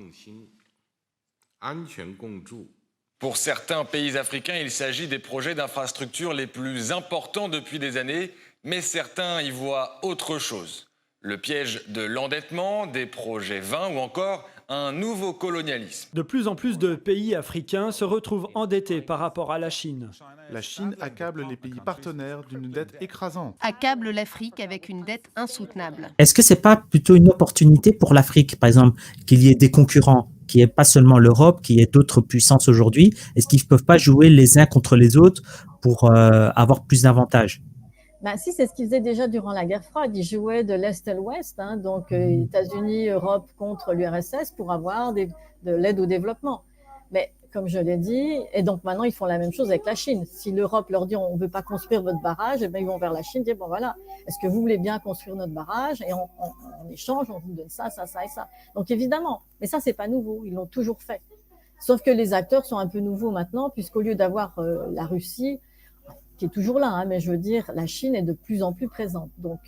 Pour certains pays africains, il s'agit des projets d'infrastructures les plus importants depuis des années, mais certains y voient autre chose. Le piège de l'endettement, des projets vains ou encore un nouveau colonialisme. De plus en plus de pays africains se retrouvent endettés par rapport à la Chine. La Chine accable les pays partenaires d'une dette écrasante. Accable l'Afrique avec une dette insoutenable. Est-ce que c'est pas plutôt une opportunité pour l'Afrique, par exemple, qu'il y ait des concurrents, qu'il n'y ait pas seulement l'Europe, qu'il y ait d'autres puissances aujourd'hui? Est-ce qu'ils ne peuvent pas jouer les uns contre les autres pour avoir plus d'avantages? Si, c'est ce qu'ils faisaient déjà durant la guerre froide. Ils jouaient de l'Est et l'Ouest, donc États-Unis, Europe contre l'URSS pour avoir de l'aide au développement. Mais comme je l'ai dit, et donc maintenant ils font la même chose avec la Chine. Si l'Europe leur dit on ne veut pas construire votre barrage, ils vont vers la Chine dire bon voilà, est-ce que vous voulez bien construire notre barrage et en échange on vous donne ça, ça, ça et ça. Donc évidemment, mais ça c'est pas nouveau, ils l'ont toujours fait. Sauf que les acteurs sont un peu nouveaux maintenant, puisqu'au lieu d'avoir la Russie qui est toujours là, mais je veux dire, la Chine est de plus en plus présente. Donc,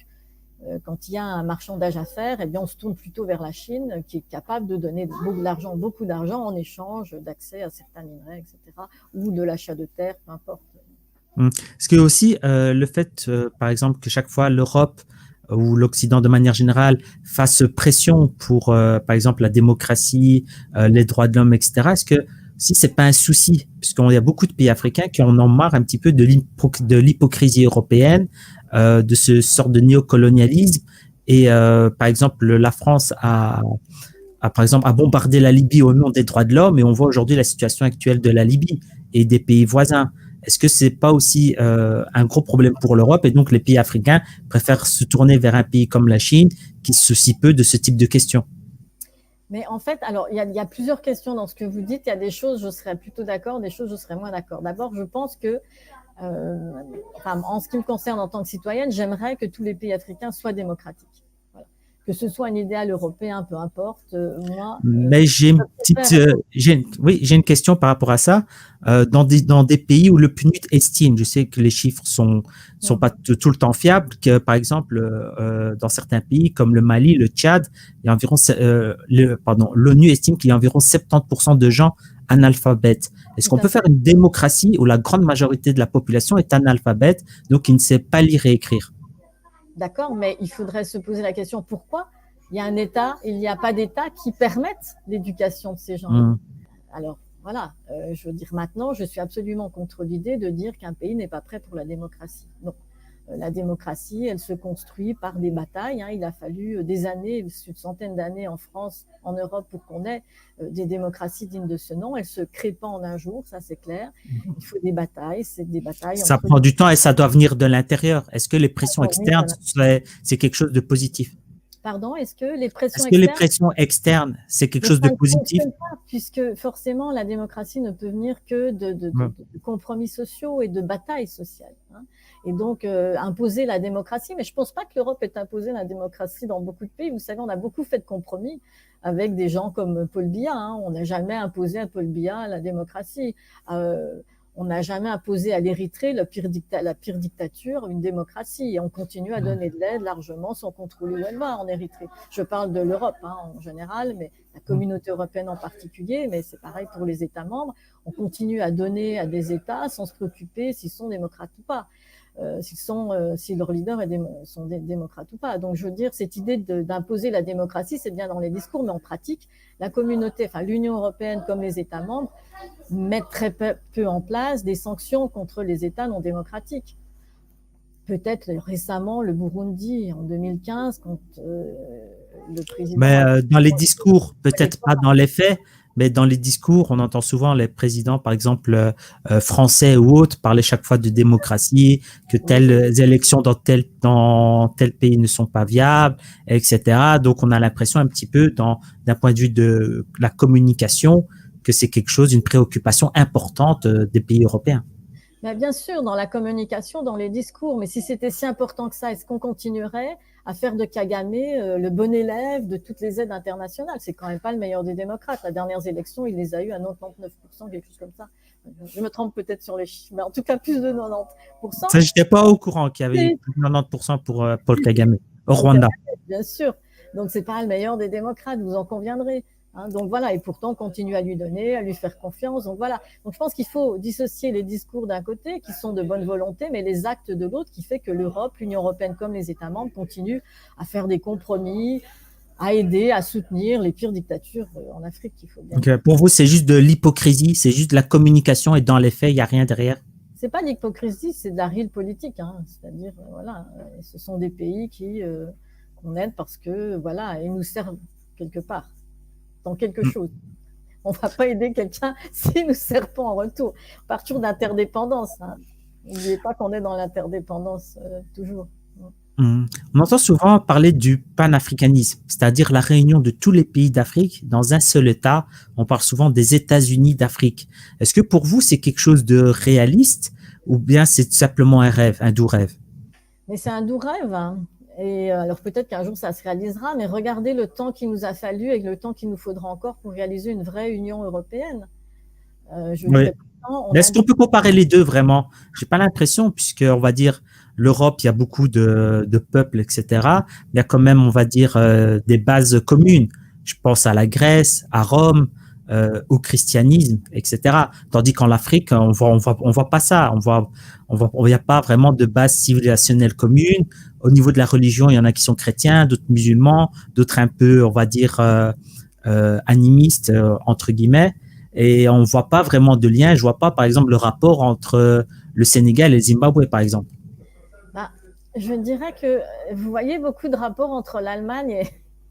quand il y a un marchandage à faire, on se tourne plutôt vers la Chine, qui est capable de donner beaucoup d'argent en échange d'accès à certains minerais, etc., ou de l'achat de terres, peu importe. Est-ce que aussi le fait, par exemple, que chaque fois l'Europe ou l'Occident de manière générale fasse pression pour, par exemple, la démocratie, les droits de l'homme, etc., est-ce que si c'est pas un souci, puisqu'il y a beaucoup de pays africains qui en ont marre un petit peu de l'hypocrisie européenne, de ce sort de néocolonialisme, et par exemple la France a bombardé la Libye au nom des droits de l'homme, et on voit aujourd'hui la situation actuelle de la Libye et des pays voisins. Est-ce que c'est pas aussi un gros problème pour l'Europe, et donc les pays africains préfèrent se tourner vers un pays comme la Chine qui se soucie peu de ce type de questions? Mais en fait, alors il y a plusieurs questions dans ce que vous dites. Il y a des choses je serais plutôt d'accord, des choses je serais moins d'accord. D'abord, je pense que, en ce qui me concerne en tant que citoyenne, j'aimerais que tous les pays africains soient démocratiques. Voilà. Que ce soit un idéal européen, peu importe. Mais j'ai une question par rapport à ça. Dans des pays où le PNUD estime, je sais que les chiffres sont pas tout le temps fiables, que par exemple dans certains pays comme le Mali, le Tchad, il y a environ l'ONU estime qu'il y a environ 70% de gens analphabètes. Est-ce qu'on peut faire une démocratie où la grande majorité de la population est analphabète, donc qui ne sait pas lire et écrire? d'accord, mais il faudrait se poser la question pourquoi il y a un État, il n'y a pas d'État qui permette l'éducation de ces gens-là. Mmh. Alors, voilà, je veux dire maintenant, je suis absolument contre l'idée de dire qu'un pays n'est pas prêt pour la démocratie. Non. La démocratie, elle se construit par des batailles. Il a fallu des années, une centaine d'années en France, en Europe, pour qu'on ait des démocraties dignes de ce nom. Elles se créent pas en un jour, ça c'est clair. Il faut des batailles, c'est des batailles. Ça prend du temps et ça doit venir de l'intérieur. Est-ce que les pressions externes, c'est quelque chose de positif? Pardon, est-ce que les pressions Est-ce que les pressions externes, c'est quelque chose de positif? Pas, puisque forcément, la démocratie ne peut venir que de compromis sociaux et de batailles sociales. Et donc, imposer la démocratie, mais je ne pense pas que l'Europe ait imposé la démocratie dans beaucoup de pays. Vous savez, on a beaucoup fait de compromis avec des gens comme Paul Biya. On n'a jamais imposé à Paul Biya la démocratie. On n'a jamais imposé à l'Érythrée, la pire dictature, une démocratie. Et on continue à donner de l'aide largement sans contrôler où elle va en Érythrée. Je parle de l'Europe en général, mais la communauté européenne en particulier, mais c'est pareil pour les États membres. On continue à donner à des États sans se préoccuper s'ils sont démocrates ou pas. Si leurs leaders sont démocrates ou pas. Donc, je veux dire, cette idée d'imposer la démocratie, c'est bien dans les discours, mais en pratique, la communauté, enfin l'Union européenne comme les États membres, mettent très peu en place des sanctions contre les États non démocratiques. Peut-être récemment le Burundi en 2015, quand le président... Mais dans les discours, peut-être pas dans les faits, mais dans les discours, on entend souvent les présidents, par exemple français ou autres, parler chaque fois de démocratie, que telles élections dans tel pays ne sont pas viables, etc. Donc, on a l'impression un petit peu, d'un point de vue de la communication, que c'est quelque chose, une préoccupation importante des pays européens. Mais bien sûr, dans la communication, dans les discours, mais si c'était si important que ça, est-ce qu'on continuerait à faire de Kagame le bon élève de toutes les aides internationales? C'est quand même pas le meilleur des démocrates. Les dernières élections, il les a eues à 99%, quelque chose comme ça. Je me trompe peut-être sur les chiffres, mais en tout cas plus de 90%. Ça, j'étais pas au courant qu'il y avait plus de 90% pour Paul Kagame au Rwanda. Bien sûr. Donc c'est pas le meilleur des démocrates, vous en conviendrez. Donc voilà, et pourtant on continue à lui donner, à lui faire confiance. Donc voilà. Donc je pense qu'il faut dissocier les discours d'un côté qui sont de bonne volonté, mais les actes de l'autre qui fait que l'Europe, l'Union européenne comme les États membres continuent à faire des compromis, à aider, à soutenir les pires dictatures en Afrique. Il faut bien. Donc, pour vous, c'est juste de l'hypocrisie, c'est juste de la communication et dans les faits, il n'y a rien derrière. C'est pas de l'hypocrisie, c'est de la réelle politique. C'est-à-dire, voilà, ce sont des pays qu'on aide parce que voilà, ils nous servent quelque part. Dans quelque chose. On ne va pas aider quelqu'un s'il ne nous sert pas en retour. On part toujours d'interdépendance. N'oubliez pas qu'on est dans l'interdépendance toujours. On entend souvent parler du panafricanisme, c'est-à-dire la réunion de tous les pays d'Afrique dans un seul État. On parle souvent des États-Unis d'Afrique. Est-ce que pour vous, c'est quelque chose de réaliste ou bien c'est tout simplement un rêve, un doux rêve? Mais c'est un doux rêve. Et alors peut-être qu'un jour ça se réalisera, mais regardez le temps qu'il nous a fallu et le temps qu'il nous faudra encore pour réaliser une vraie Union européenne. Oui. Est-ce qu'on peut comparer les deux vraiment? J'ai pas l'impression, puisque on va dire l'Europe, il y a beaucoup de peuples, etc. Il y a quand même, on va dire, des bases communes. Je pense à la Grèce, à Rome, au christianisme, etc. Tandis qu'en Afrique, on voit pas ça. Il n'y a pas vraiment de base civilisationnelle commune. Au niveau de la religion, il y en a qui sont chrétiens, d'autres musulmans, d'autres un peu, on va dire, animistes, entre guillemets. Et on ne voit pas vraiment de lien. Je ne vois pas, par exemple, le rapport entre le Sénégal et le Zimbabwe, par exemple. Je dirais que vous voyez beaucoup de rapports entre l'Allemagne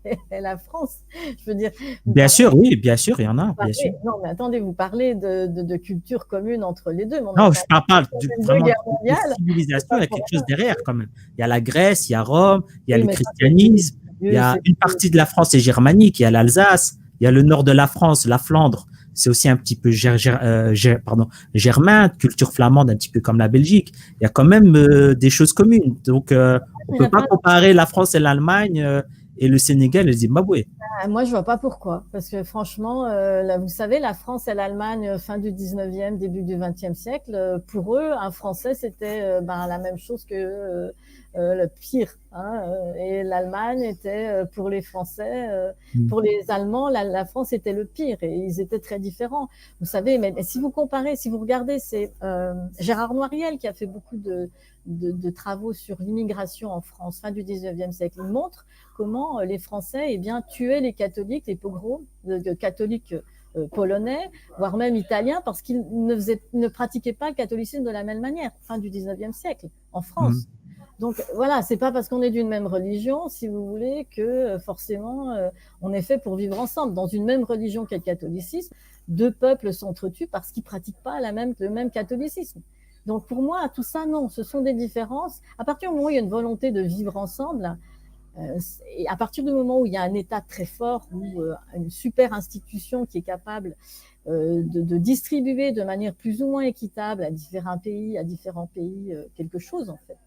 et la France. Je veux dire. Bien sûr, oui, bien sûr, il y en a. Bien sûr. Non, mais attendez, vous parlez de culture commune entre les deux. Non, je ne parle pas vraiment de civilisation. Il y a quelque chose derrière, quand même. Il y a la Grèce, il y a Rome, il y a le christianisme, il y a une partie de la France est germanique, il y a l'Alsace, il y a le nord de la France, la Flandre. C'est aussi un petit peu germain, culture flamande, un petit peu comme la Belgique. Il y a quand même des choses communes. Donc, on ne peut pas comparer la France et l'Allemagne et le Sénégal et le Zimbabwe. Moi, je ne vois pas pourquoi. Parce que franchement, là, vous savez, la France et l'Allemagne, fin du 19e, début du 20e siècle, pour eux, un Français, c'était la même chose que le pire. Et l'Allemagne était pour les Français, pour les Allemands, la France était le pire et ils étaient très différents. Vous savez, mais si vous comparez, si vous regardez, c'est Gérard Noiriel qui a fait beaucoup de travaux sur l'immigration en France, fin du 19e siècle. Il montre comment les Français tuaient les catholiques, les pogroms de catholiques polonais, voire même italiens, parce qu'ils ne pratiquaient pas le catholicisme de la même manière, fin du 19e siècle, en France. Donc voilà, c'est pas parce qu'on est d'une même religion, si vous voulez, que forcément on est fait pour vivre ensemble. Dans une même religion qu'est le catholicisme, deux peuples s'entretuent parce qu'ils pratiquent pas le même catholicisme. Donc pour moi, tout ça, non, ce sont des différences. À partir du moment où il y a une volonté de vivre ensemble, et à partir du moment où il y a un État très fort ou une super institution qui est capable de distribuer de manière plus ou moins équitable à différents pays quelque chose en fait,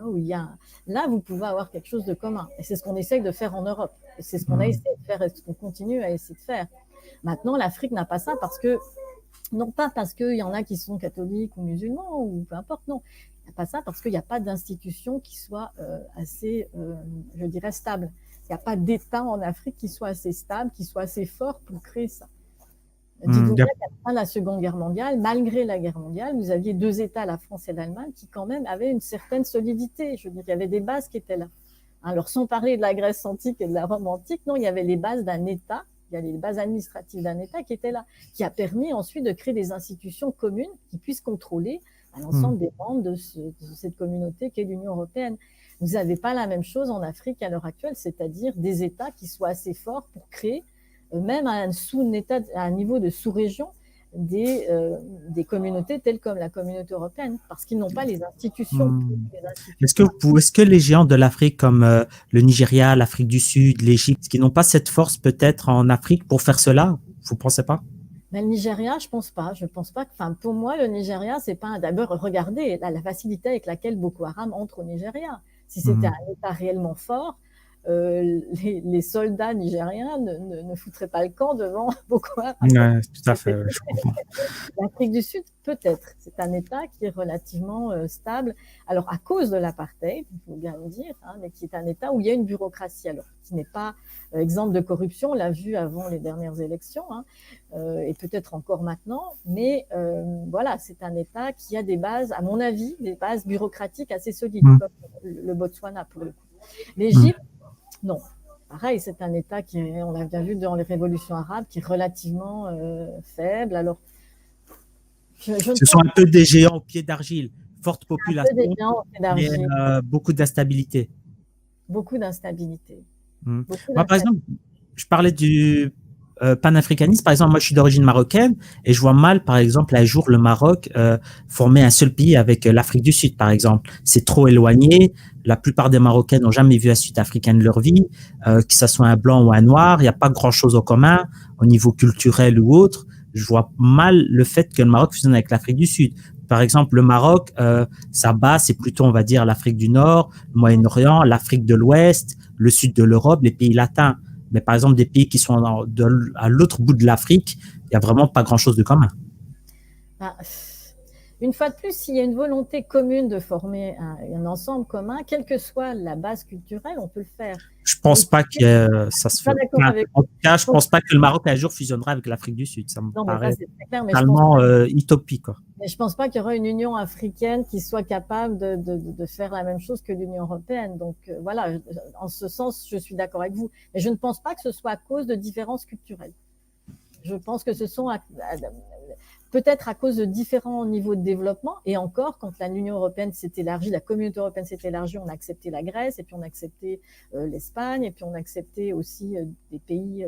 où il y a là vous pouvez avoir quelque chose de commun et c'est ce qu'on essaye de faire en Europe et c'est ce qu'on a essayé de faire et ce qu'on continue à essayer de faire. Maintenant, l'Afrique n'a pas ça non pas parce qu'il y en a qui sont catholiques ou musulmans ou peu importe, non. Il n'y a pas ça parce qu'il n'y a pas d'institution qui soit assez, je dirais, stable. Il n'y a pas d'État en Afrique qui soit assez stable, qui soit assez fort pour créer ça. Dites-vous bien qu'à la fin de la Seconde Guerre mondiale, malgré la guerre mondiale, vous aviez deux États, la France et l'Allemagne, qui quand même avaient une certaine solidité. Je veux dire, il y avait des bases qui étaient là. Alors, sans parler de la Grèce antique et de la Rome antique, non, il y avait les bases d'un État, il y a les bases administratives d'un État qui étaient là, qui a permis ensuite de créer des institutions communes qui puissent contrôler à l'ensemble des membres de cette communauté qu'est l'Union européenne. Vous n'avez pas la même chose en Afrique à l'heure actuelle, c'est-à-dire des États qui soient assez forts pour créer, même à un niveau de sous-région, des communautés telles comme la communauté européenne, parce qu'ils n'ont pas les institutions. Est-ce que les géants de l'Afrique comme le Nigeria, l'Afrique du Sud, l'Égypte, qui n'ont pas cette force peut-être en Afrique pour faire cela, vous ne pensez pas? Mais le Nigeria, je pense pas. Enfin, pour moi, le Nigeria, c'est pas d'abord, regardez la facilité avec laquelle Boko Haram entre au Nigeria. Si c'était un État réellement fort, les soldats nigériens ne foutraient pas le camp devant Boko Haram. Ouais, tout à fait, je comprends. L'Afrique du Sud, peut-être. C'est un État qui est relativement stable. Alors, à cause de l'apartheid, il faut bien le dire, mais qui est un État où il y a une bureaucratie, alors qui n'est pas exemple de corruption, on l'a vu avant les dernières élections, et peut-être encore maintenant, mais voilà, c'est un État qui a des bases, à mon avis, des bases bureaucratiques assez solides, comme le Botswana pour le coup. L'Égypte, non. Pareil, c'est un État qui, on l'a bien vu dans les révolutions arabes, qui est relativement faible. Alors, ce sont un peu des géants au pied d'argile, forte population, mais beaucoup d'instabilité. Beaucoup d'instabilité. Moi, par exemple, je parlais du panafricanisme. Par exemple, moi, je suis d'origine marocaine et je vois mal, par exemple, un jour le Maroc former un seul pays avec l'Afrique du Sud, par exemple. C'est trop éloigné. La plupart des Marocains n'ont jamais vu un Sud-Africain de leur vie, que ce soit un blanc ou un noir. Il n'y a pas grand-chose en commun au niveau culturel ou autre. Je vois mal le fait que le Maroc fusionne avec l'Afrique du Sud. Par exemple, le Maroc, sa base, c'est plutôt, on va dire, l'Afrique du Nord, le Moyen-Orient, l'Afrique de l'Ouest, le sud de l'Europe, les pays latins. Mais par exemple, des pays qui sont à l'autre bout de l'Afrique, il n'y a vraiment pas grand-chose de commun. Une fois de plus, s'il y a une volonté commune de former un ensemble commun, quelle que soit la base culturelle, on peut le faire. Je ne pense pas que ça se fait. En tout cas, je ne pense pas que le Maroc un jour fusionnera avec l'Afrique du Sud. Ça me paraît totalement utopique. Mais je ne pense pas qu'il y aura une Union africaine qui soit capable de faire la même chose que l'Union européenne. Donc voilà, en ce sens, je suis d'accord avec vous. Mais je ne pense pas que ce soit à cause de différences culturelles. Je pense que ce sont peut-être à cause de différents niveaux de développement. Et encore, quand l'Union européenne s'est élargie, la communauté européenne s'est élargie, on a accepté la Grèce, et puis on a accepté l'Espagne, et puis on a accepté aussi des pays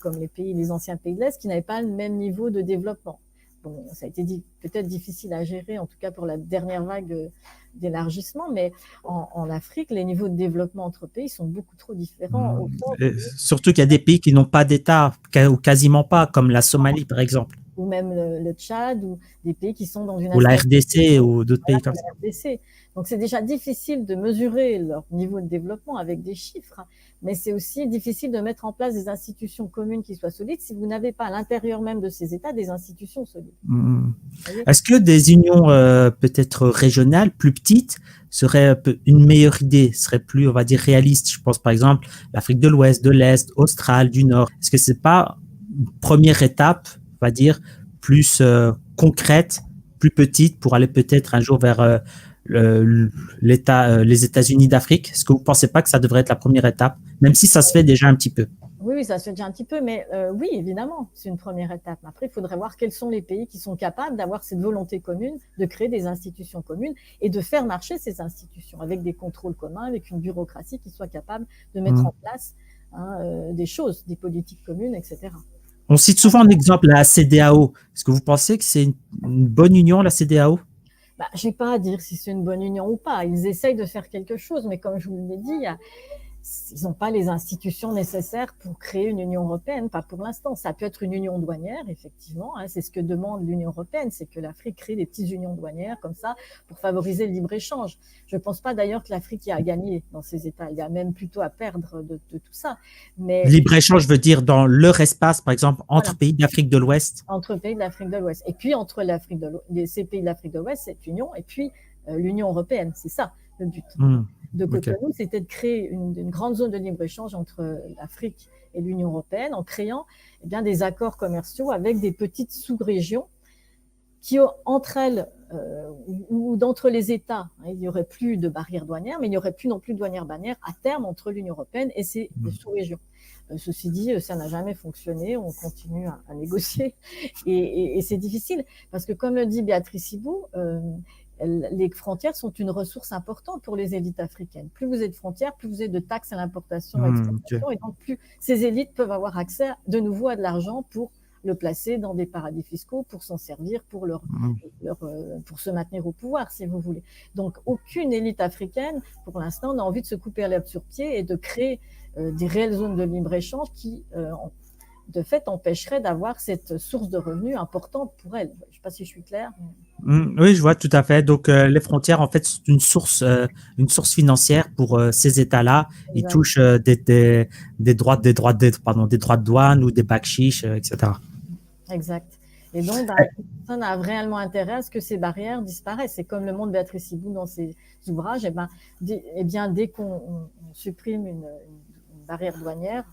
comme les anciens pays de l'Est, qui n'avaient pas le même niveau de développement. Bon, ça a été peut-être difficile à gérer, en tout cas pour la dernière vague d'élargissement, mais en Afrique, les niveaux de développement entre pays sont beaucoup trop différents. Surtout qu'il y a des pays qui n'ont pas d'État, ou quasiment pas, comme la Somalie, par exemple. ou même le Tchad, ou des pays qui sont dans une Ou la instabilité. RDC ou d'autres pays comme ça. La RDC. Donc c'est déjà difficile de mesurer leur niveau de développement avec des chiffres, mais c'est aussi difficile de mettre en place des institutions communes qui soient solides si vous n'avez pas à l'intérieur même de ces États des institutions solides. Mhm. Vous voyez? Est-ce que des unions peut-être régionales, plus petites, serait une meilleure idée, serait plus, on va dire, réaliste? Je pense par exemple l'Afrique de l'Ouest, de l'Est, Australe, du Nord. Est-ce que c'est pas une première étape, on va dire, plus concrète, plus petite pour aller peut-être un jour vers les États-Unis d'Afrique? Est-ce que vous pensez pas que ça devrait être la première étape, même si ça se fait déjà un petit peu? Oui, ça se fait déjà un petit peu, mais oui, évidemment, c'est une première étape. Après, il faudrait voir quels sont les pays qui sont capables d'avoir cette volonté commune, de créer des institutions communes et de faire marcher ces institutions avec des contrôles communs, avec une bureaucratie qui soit capable de mettre en place des choses, des politiques communes, etc. On cite souvent en exemple la CEDEAO. Est-ce que vous pensez que c'est une bonne union, la CEDEAO? Je n'ai pas à dire si c'est une bonne union ou pas. Ils essayent de faire quelque chose, mais comme je vous l'ai dit, ils n'ont pas les institutions nécessaires pour créer une Union européenne, pas pour l'instant. Ça peut être une union douanière, effectivement. C'est ce que demande l'Union européenne, c'est que l'Afrique crée des petites unions douanières comme ça pour favoriser le libre-échange. Je ne pense pas d'ailleurs que l'Afrique y a à gagner dans ces États. Il y a même plutôt à perdre de tout ça. Mais libre-échange veut dire dans leur espace, par exemple, entre pays d'Afrique de l'Ouest. Entre pays de l'Afrique de l'Ouest. Et puis entre ces pays de l'Afrique de l'Ouest, cette union, et puis l'Union européenne. C'est ça le but. De Cotonou, c'était de créer une grande zone de libre-échange entre l'Afrique et l'Union européenne en créant des accords commerciaux avec des petites sous-régions qui, entre elles ou d'entre les États, il n'y aurait plus de barrières douanières, mais il n'y aurait plus non plus de douanières à terme entre l'Union européenne et ces sous-régions. Ceci dit, ça n'a jamais fonctionné, on continue à négocier et c'est difficile parce que comme le dit Béatrice Hibou, les frontières sont une ressource importante pour les élites africaines. Plus vous êtes frontières, plus vous êtes de taxes à l'importation, et donc plus ces élites peuvent avoir accès de nouveau à de l'argent pour le placer dans des paradis fiscaux, pour s'en servir, pour pour se maintenir au pouvoir, si vous voulez. Donc aucune élite africaine, pour l'instant, n'a envie de se couper l'herbe sur pied et de créer des réelles zones de libre-échange qui, de fait, empêcheraient d'avoir cette source de revenus importante pour elles. Je ne sais pas si je suis claire. Oui, je vois tout à fait. Donc, les frontières, en fait, sont une source financière pour ces États-là. Ils touchent des droits de douane ou des bakshish, etc. Exact. Et donc, personne n'a réellement intérêt à ce que ces barrières disparaissent. C'est comme le montre Béatrice Hibou dans ses ouvrages. Dès qu'on supprime une barrière douanière,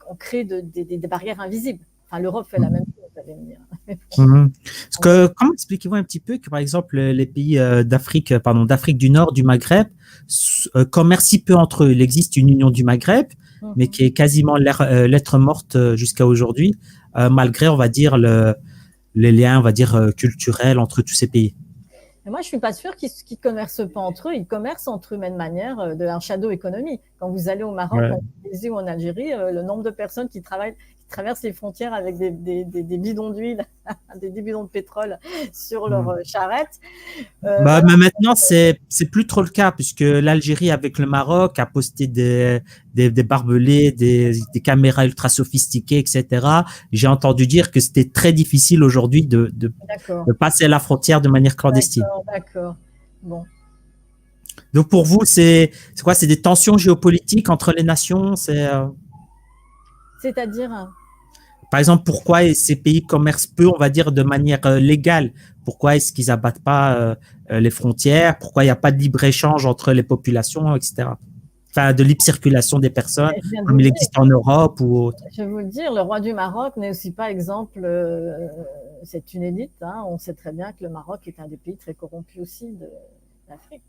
on crée des barrières invisibles. Enfin, l'Europe fait la même chose, vous allez me dire. Comment expliquez-vous un petit peu que, par exemple, les pays d'Afrique du Nord, du Maghreb, commercent si peu entre eux? Il existe une union du Maghreb, mais qui est quasiment lettre morte jusqu'à aujourd'hui, malgré, on va dire, les liens, on va dire, culturels entre tous ces pays. Mais moi, je suis pas sûre qu'ils commercent pas entre eux. Ils commercent entre eux, mais de manière de la shadow économie. Quand vous allez au Maroc, en Tunisie ou en Algérie, le nombre de personnes qui traversent les frontières avec des bidons d'huile, des bidons de pétrole sur leur charrette. Mais maintenant, c'est plus trop le cas, puisque l'Algérie, avec le Maroc, a posté des barbelés, des caméras ultra sophistiquées, etc. J'ai entendu dire que c'était très difficile aujourd'hui de passer la frontière de manière clandestine. D'accord. Bon. Donc pour vous, c'est quoi? C'est des tensions géopolitiques entre les nations? C'est-à-dire? Par exemple, pourquoi ces pays commercent peu, on va dire, de manière légale? Pourquoi est-ce qu'ils abattent pas les frontières? Pourquoi il n'y a pas de libre-échange entre les populations, etc.? Enfin, de libre circulation des personnes, comme il existe en Europe ou autre. Je vais vous le dire, le roi du Maroc n'est aussi pas exemple, c'est une élite. On sait très bien que le Maroc est un des pays très corrompus aussi d'Afrique.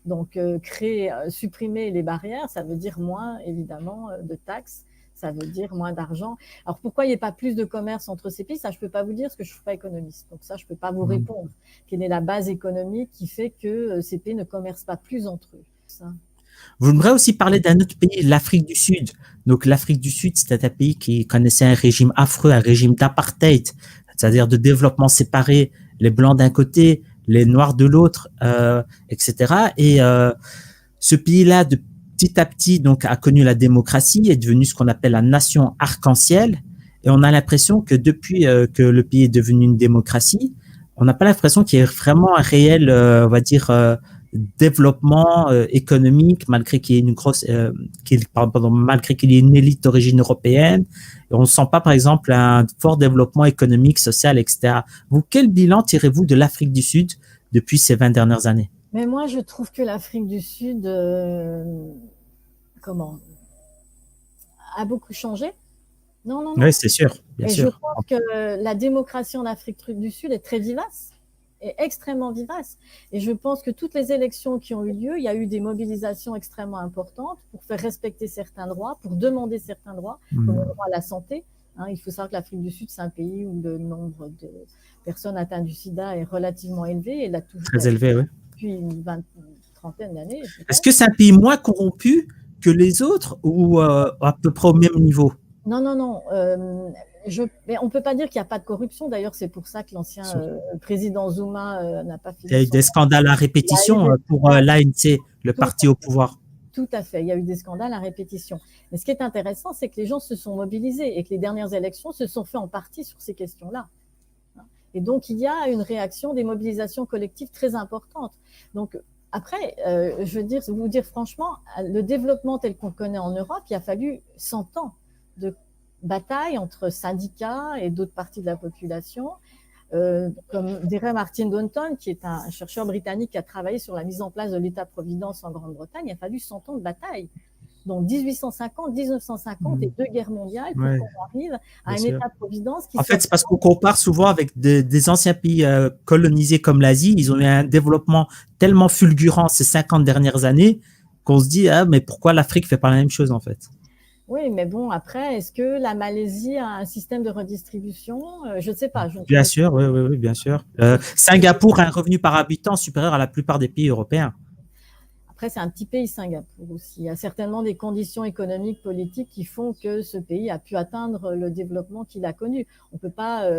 Donc, supprimer les barrières, ça veut dire moins, évidemment, de taxes. Ça veut dire moins d'argent. Alors, pourquoi il n'y a pas plus de commerce entre ces pays? Ça, je ne peux pas vous dire parce que je ne suis pas économiste. Donc, ça, je ne peux pas vous répondre. Quelle est la base économique qui fait que ces pays ne commercent pas plus entre eux? Ça. Vous voudrez aussi parler d'un autre pays, l'Afrique du Sud. Donc, l'Afrique du Sud, c'était un pays qui connaissait un régime affreux, un régime d'apartheid, c'est-à-dire de développement séparé, les Blancs d'un côté, les Noirs de l'autre, etc. Et ce pays-là, petit à petit, donc, a connu la démocratie, est devenu ce qu'on appelle la nation arc-en-ciel. et on a l'impression que depuis que le pays est devenu une démocratie, on n'a pas l'impression qu'il y ait vraiment un réel, on va dire, développement économique, malgré qu'il y ait malgré qu'il y ait une élite d'origine européenne. Et on ne sent pas, par exemple, un fort développement économique, social, etc. Vous, quel bilan tirez-vous de l'Afrique du Sud depuis ces 20 dernières années? Mais moi, je trouve que l'Afrique du Sud, a beaucoup changé. Non. Oui, c'est sûr, bien Et sûr. je pense que la démocratie en Afrique du Sud est très vivace, est extrêmement vivace. Et je pense que toutes les élections qui ont eu lieu, il y a eu des mobilisations extrêmement importantes pour faire respecter certains droits, pour demander certains droits, comme le droit à la santé. Il faut savoir que l'Afrique du Sud, c'est un pays où le nombre de personnes atteintes du sida est relativement élevé. Et l'a toujours Très élevé, oui. Depuis une trentaine d'années. Est-ce que c'est un pays moins corrompu que les autres ou à peu près au même niveau? Non. Mais on ne peut pas dire qu'il n'y a pas de corruption. D'ailleurs, c'est pour ça que l'ancien président Zuma n'a pas fini. Il y a eu des scandales à répétition pour l'ANC, le parti au pouvoir. Tout à fait. Il y a eu des scandales à répétition. Mais ce qui est intéressant, c'est que les gens se sont mobilisés et que les dernières élections se sont faites en partie sur ces questions-là. Et donc, il y a une réaction, des mobilisations collectives très importantes. Donc, après, je veux vous dire franchement, le développement tel qu'on le connaît en Europe, il a fallu 100 ans de bataille entre syndicats et d'autres parties de la population. Comme dirait Martin Daunton, qui est un chercheur britannique qui a travaillé sur la mise en place de l'État-providence en Grande-Bretagne, il a fallu 100 ans de bataille. Donc 1850, 1950 et deux guerres mondiales pour qu'on arrive à un État-providence qui... En fait, c'est parce qu'on compare souvent avec des anciens pays colonisés comme l'Asie. Ils ont eu un développement tellement fulgurant ces 50 dernières années qu'on se dit, mais pourquoi l'Afrique fait pas la même chose en fait? Oui, mais bon, après, est-ce que la Malaisie a un système de redistribution? Je ne sais pas. Bien sûr, oui, bien sûr. Singapour a un revenu par habitant supérieur à la plupart des pays européens. Après, c'est un petit pays, Singapour aussi. Il y a certainement des conditions économiques, politiques qui font que ce pays a pu atteindre le développement qu'il a connu. On ne peut pas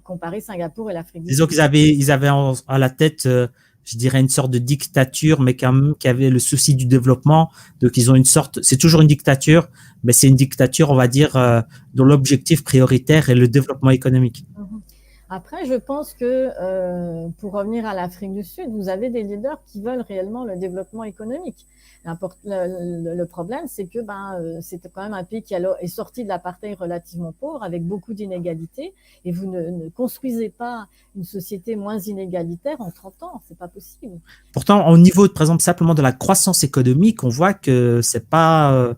comparer Singapour et l'Afrique du Sud. Disons qu'ils avaient à la tête, je dirais, une sorte de dictature, mais quand même qui avait le souci du développement. Donc, ils ont une sorte, c'est toujours une dictature, mais c'est une dictature, on va dire, dont l'objectif prioritaire est le développement économique. Après, je pense que pour revenir à l'Afrique du Sud, vous avez des leaders qui veulent réellement le développement économique. Le problème, c'est que c'est quand même un pays qui est sorti de l'apartheid relativement pauvre, avec beaucoup d'inégalités, et vous ne construisez pas une société moins inégalitaire en 30 ans, c'est pas possible. Pourtant, au niveau, par exemple, simplement de la croissance économique, on voit que c'est pas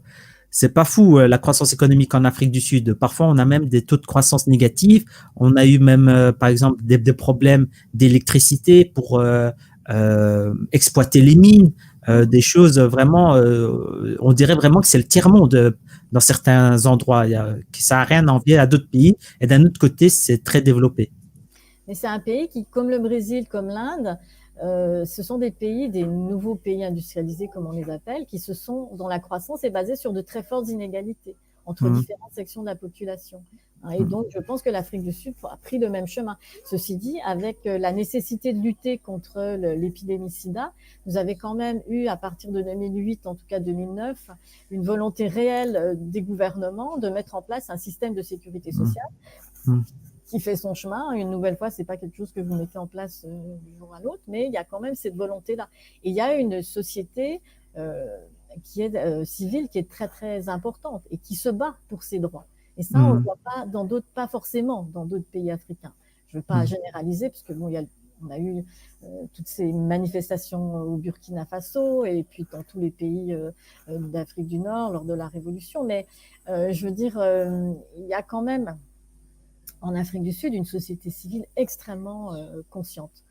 fou, la croissance économique en Afrique du Sud. Parfois, on a même des taux de croissance négatifs. On a eu même, par exemple, des problèmes d'électricité pour exploiter les mines, des choses vraiment, on dirait vraiment que c'est le tiers-monde dans certains endroits. Que ça n'a rien à envier à d'autres pays. Et d'un autre côté, c'est très développé. Mais c'est un pays qui, comme le Brésil, comme l'Inde, ce sont des nouveaux pays industrialisés, comme on les appelle, dont la croissance est basée sur de très fortes inégalités entre différentes sections de la population. Et donc, je pense que l'Afrique du Sud a pris le même chemin. Ceci dit, avec la nécessité de lutter contre l'épidémie SIDA, vous avez quand même eu, à partir de 2008, en tout cas 2009, une volonté réelle des gouvernements de mettre en place un système de sécurité sociale qui fait son chemin. Une nouvelle fois, c'est pas quelque chose que vous mettez en place du jour à l'autre, mais il y a quand même cette volonté-là. Et il y a une société qui est civile, qui est très très importante et qui se bat pour ses droits. Et ça, on ne le voit pas pas forcément dans d'autres pays africains. Je ne veux pas généraliser, parce que bon, on a eu toutes ces manifestations au Burkina Faso et puis dans tous les pays d'Afrique du Nord lors de la Révolution. Mais je veux dire, il y a quand même en Afrique du Sud une société civile extrêmement consciente.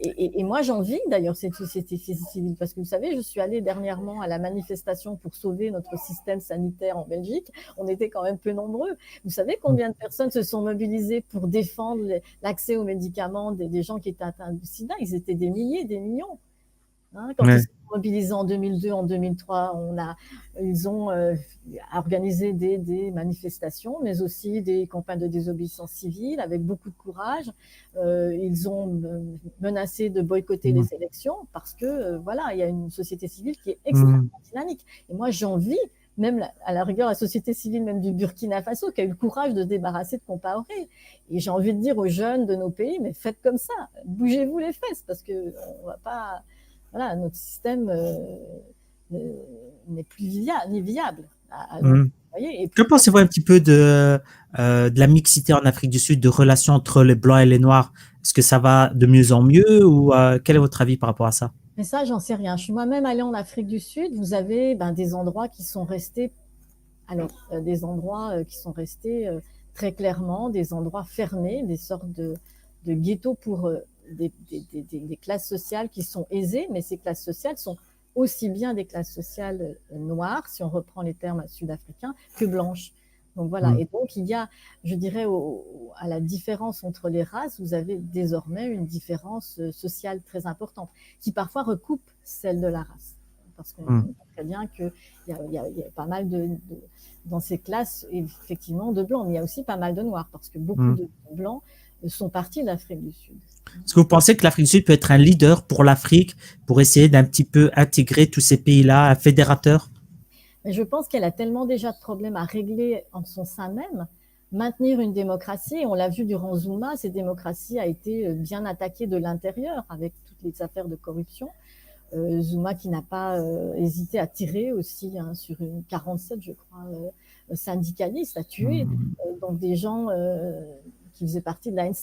Et moi, j'envie d'ailleurs cette société civile, parce que vous savez, je suis allée dernièrement à la manifestation pour sauver notre système sanitaire en Belgique. On était quand même peu nombreux. Vous savez combien de personnes se sont mobilisées pour défendre l'accès aux médicaments des gens qui étaient atteints du sida? Ils étaient des milliers, des millions. Quand ils se sont mobilisés en 2002, en 2003, ils ont organisé des manifestations, mais aussi des campagnes de désobéissance civile avec beaucoup de courage. Ils ont menacé de boycotter les élections parce que voilà, il y a une société civile qui est extrêmement dynamique. Et moi, j'envie même à la rigueur la société civile même du Burkina Faso qui a eu le courage de se débarrasser de Compaoré. Et j'ai envie de dire aux jeunes de nos pays, mais faites comme ça, bougez-vous les fesses, parce que on va pas, voilà, notre système n'est plus viable. Vous voyez, et Que puis, pensez-vous un petit peu de la mixité en Afrique du Sud, de relations entre les Blancs et les Noirs? Est-ce que ça va de mieux en mieux ou quel est votre avis par rapport à ça? mais ça, j'en sais rien. Je suis moi-même allée en Afrique du Sud. Vous avez des endroits qui sont restés, des endroits qui sont restés très clairement, des endroits fermés, des sortes de ghettos pour des classes sociales qui sont aisées, mais ces classes sociales sont aussi bien des classes sociales noires, si on reprend les termes sud-africains, que blanches. Donc voilà, et donc il y a, je dirais, à la différence entre les races, vous avez désormais une différence sociale très importante, qui parfois recoupe celle de la race. Parce qu'on voit très bien qu'il y a pas mal dans ces classes, effectivement, de blancs, mais il y a aussi pas mal de noirs, parce que beaucoup de blancs sont partis d'Afrique du Sud. Est-ce que vous pensez que l'Afrique du Sud peut être un leader pour l'Afrique, pour essayer d'un petit peu intégrer tous ces pays-là, un fédérateur? Mais je pense qu'elle a tellement déjà de problèmes à régler en son sein même. Maintenir une démocratie, on l'a vu durant Zuma, cette démocratie a été bien attaquée de l'intérieur avec toutes les affaires de corruption. Zuma qui n'a pas hésité à tirer aussi sur une 47, je crois, syndicalistes, à tuer donc des gens qui faisaient partie de l'ANC.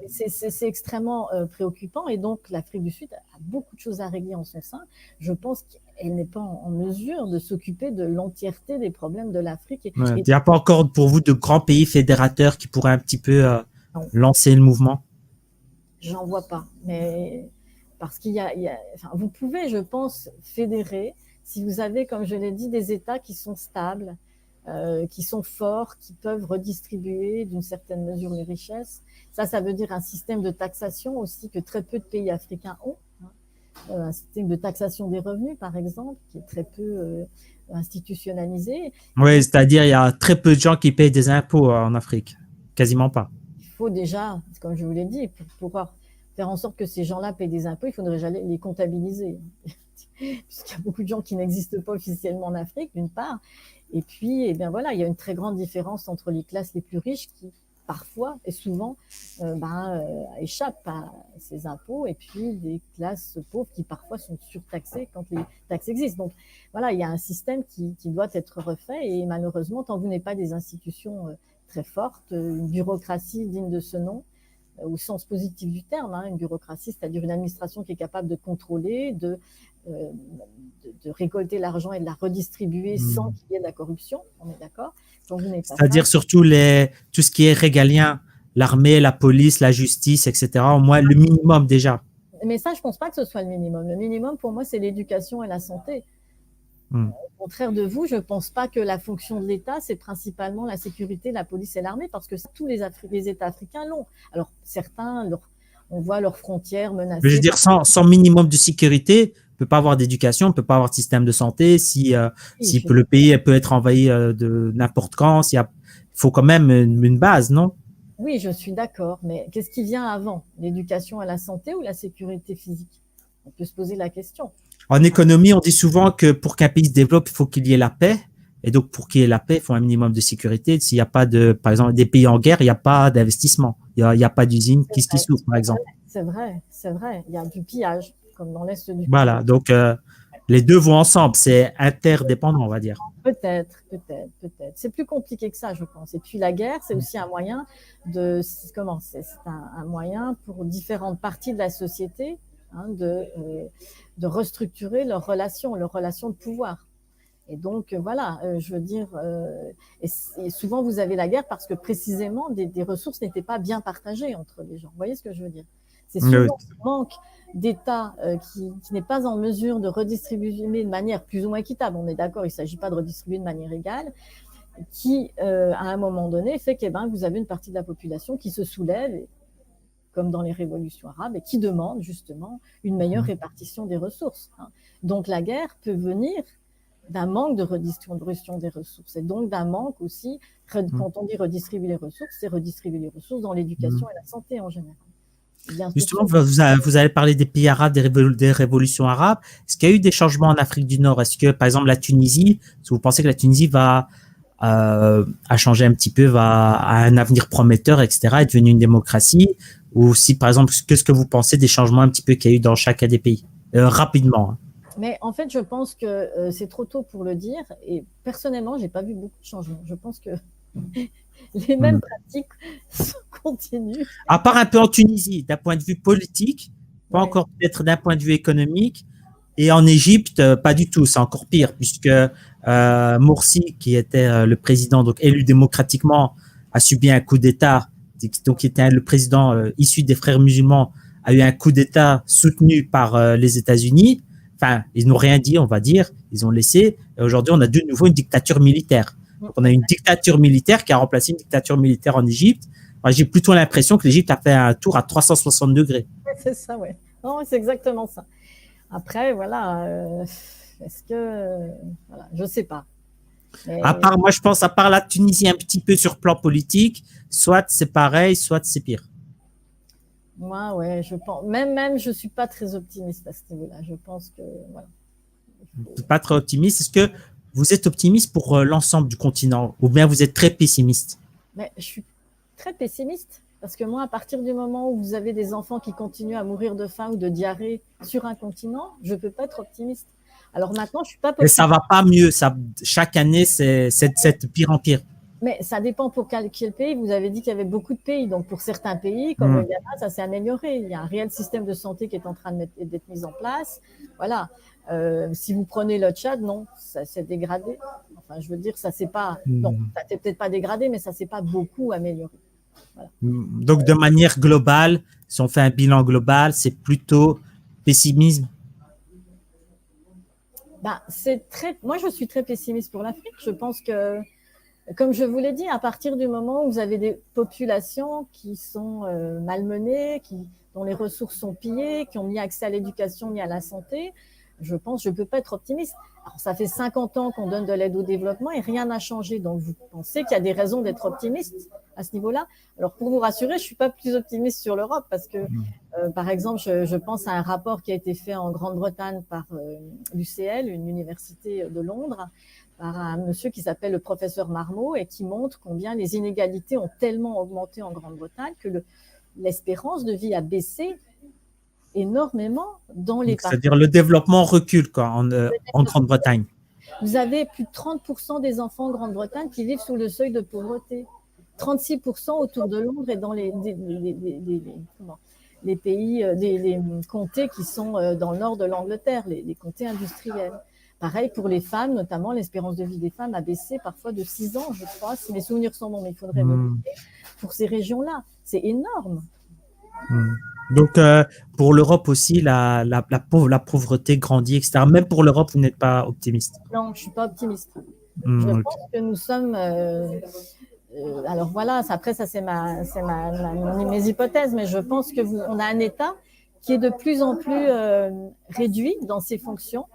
C'est extrêmement préoccupant et donc l'Afrique du Sud a beaucoup de choses à régler en son sein. Je pense qu'elle n'est pas en mesure de s'occuper de l'entièreté des problèmes de l'Afrique. Il n'y a pas encore pour vous de grands pays fédérateurs qui pourraient un petit peu lancer le mouvement? J'en vois pas, mais parce qu'il y a vous pouvez, je pense, fédérer si vous avez, comme je l'ai dit, des États qui sont stables, qui sont forts, qui peuvent redistribuer d'une certaine mesure les richesses. Ça veut dire un système de taxation aussi que très peu de pays africains ont. Un système de taxation des revenus, par exemple, qui est très peu institutionnalisé. Oui, c'est-à-dire il y a très peu de gens qui payent des impôts en Afrique. Quasiment pas. Il faut déjà, comme je vous l'ai dit, pour pouvoir faire en sorte que ces gens-là payent des impôts, il faudrait déjà les comptabiliser. Puisqu'il y a beaucoup de gens qui n'existent pas officiellement en Afrique, d'une part. Et puis, il y a une très grande différence entre les classes les plus riches qui, parfois et souvent, échappent à ces impôts, et puis des classes pauvres qui, parfois, sont surtaxées quand les taxes existent. Donc, voilà, il y a un système qui doit être refait, et malheureusement, tant que vous n'avez pas des institutions très fortes, une bureaucratie digne de ce nom, au sens positif du terme, une bureaucratie, c'est-à-dire une administration qui est capable de contrôler, de récolter l'argent et de la redistribuer sans qu'il y ait de la corruption, on est d'accord? C'est-à-dire surtout tout ce qui est régalien, l'armée, la police, la justice, etc. Au moins le minimum déjà. Mais ça, je ne pense pas que ce soit le minimum. Le minimum, pour moi, c'est l'éducation et la santé. Au contraire de vous, je ne pense pas que la fonction de l'État, c'est principalement la sécurité, la police et l'armée, parce que tous les États africains l'ont. Alors, certains, on voit leurs frontières menacées. Je veux dire, sans minimum de sécurité, on ne peut pas avoir d'éducation, on ne peut pas avoir de système de santé. Si le pays peut être envahi de n'importe quand, il faut quand même une base, non? Oui, je suis d'accord, mais qu'est-ce qui vient avant? L'éducation et la santé ou la sécurité physique? On peut se poser la question. En économie, on dit souvent que pour qu'un pays se développe, il faut qu'il y ait la paix. Et donc, pour qu'il y ait la paix, il faut un minimum de sécurité. S'il n'y a pas par exemple, des pays en guerre, il n'y a pas d'investissement. Il n'y a pas d'usine qui souffre, par exemple. C'est vrai. Il y a du pillage, comme dans l'Est du pays. Voilà. Donc, les deux vont ensemble. C'est interdépendant, on va dire. Peut-être. C'est plus compliqué que ça, je pense. Et puis, la guerre, c'est aussi un moyen c'est un moyen pour différentes parties de la société de restructurer leurs relations de pouvoir. Et donc, je veux dire, et souvent vous avez la guerre parce que précisément des ressources n'étaient pas bien partagées entre les gens. Vous voyez ce que je veux dire? C'est souvent ce manque d'État qui n'est pas en mesure de redistribuer de manière plus ou moins équitable. On est d'accord, il ne s'agit pas de redistribuer de manière égale, qui, à un moment donné, fait que vous avez une partie de la population qui se soulève, comme dans les révolutions arabes, et qui demande justement une meilleure répartition des ressources. Donc la guerre peut venir d'un manque de redistribution des ressources, et donc d'un manque aussi, quand on dit redistribuer les ressources, c'est redistribuer les ressources dans l'éducation et la santé en général. Bien sûr. Justement, vous avez parlé des pays arabes, des révolutions arabes. Est-ce qu'il y a eu des changements en Afrique du Nord? Est-ce que, par exemple, la Tunisie, est-ce que vous pensez que la Tunisie va changer un petit peu, va à un avenir prometteur, etc., est devenue une démocratie? Ou si, par exemple, qu'est-ce que vous pensez des changements un petit peu qu'il y a eu dans chacun des pays? Rapidement. Hein. Mais en fait, je pense que c'est trop tôt pour le dire. Et personnellement, j'ai pas vu beaucoup de changements. Je pense que les mêmes pratiques continuent. À part un peu en Tunisie, d'un point de vue politique, pas Ouais. encore peut-être d'un point de vue économique. Et en Égypte, pas du tout, c'est encore pire, puisque Morsi, qui était le président donc élu démocratiquement, a subi un coup d'État, donc qui était le président issu des frères musulmans, a eu un coup d'État soutenu par les États-Unis. Enfin, ils n'ont rien dit, on va dire, ils ont laissé. Et aujourd'hui, on a de nouveau une dictature militaire. Donc, on a une dictature militaire qui a remplacé une dictature militaire en Égypte. Moi, j'ai plutôt l'impression que l'Égypte a fait un tour à 360 degrés. C'est ça, ouais. Non, c'est exactement ça. Après, voilà, est-ce que, voilà, je sais pas. Mais, À part, moi, je pense, à part la Tunisie un petit peu sur plan politique, soit c'est pareil, soit c'est pire. moi, ouais, je pense, même, je suis pas très optimiste à ce niveau-là. Je pense que, voilà. Pas très optimiste. Est-ce que vous êtes optimiste pour l'ensemble du continent ou bien vous êtes très pessimiste? Mais je suis très pessimiste parce que moi, à partir du moment où vous avez des enfants qui continuent à mourir de faim ou de diarrhée sur un continent, je peux pas être optimiste. Alors maintenant, je suis pas Et optimiste. ça va pas mieux. Ça, chaque année, c'est de pire en pire. Mais ça dépend pour quel pays. Vous avez dit qu'il y avait beaucoup de pays. Donc, pour certains pays, comme le Ghana, ça s'est amélioré. Il y a un réel système de santé qui est en train d'être mis en place. Voilà. Si vous prenez le Tchad, non, ça s'est dégradé. Enfin, je veux dire, ça s'est pas, non, ça s'est peut-être pas dégradé, mais ça s'est pas beaucoup amélioré. Voilà. Donc, de manière globale, si on fait un bilan global, c'est plutôt pessimisme. Ben, moi, je suis très pessimiste pour l'Afrique. Je pense que, comme je vous l'ai dit, à partir du moment où vous avez des populations qui sont malmenées, dont les ressources sont pillées, qui ont ni accès à l'éducation ni à la santé, je pense, je ne peux pas être optimiste. Alors, ça fait 50 ans qu'on donne de l'aide au développement et rien n'a changé. Donc, vous pensez qu'il y a des raisons d'être optimiste à ce niveau-là? Alors, pour vous rassurer, je ne suis pas plus optimiste sur l'Europe parce que, par exemple, je pense à un rapport qui a été fait en Grande-Bretagne par l'UCL, une université de Londres, par un monsieur qui s'appelle le professeur Marmot et qui montre combien les inégalités ont tellement augmenté en Grande-Bretagne que l'espérance de vie a baissé énormément dans les parties. C'est-à-dire le développement recule quoi, en Grande-Bretagne. Vous avez plus de 30% des enfants en Grande-Bretagne qui vivent sous le seuil de pauvreté. 36% autour de Londres et dans les pays, les comtés qui sont dans le nord de l'Angleterre, les comtés industriels. Pareil pour les femmes, notamment l'espérance de vie des femmes a baissé parfois de 6 ans, je crois, si mes souvenirs sont bons, mais il faudrait vérifier. Pour ces régions-là, c'est énorme. Donc, pour l'Europe aussi, la pauvreté grandit, etc. Même pour l'Europe, vous n'êtes pas optimiste? Non, je ne suis pas optimiste. Je pense que nous sommes... alors voilà, après, ça c'est mes hypothèses, mais je pense qu'on a un État qui est de plus en plus réduit dans ses fonctions,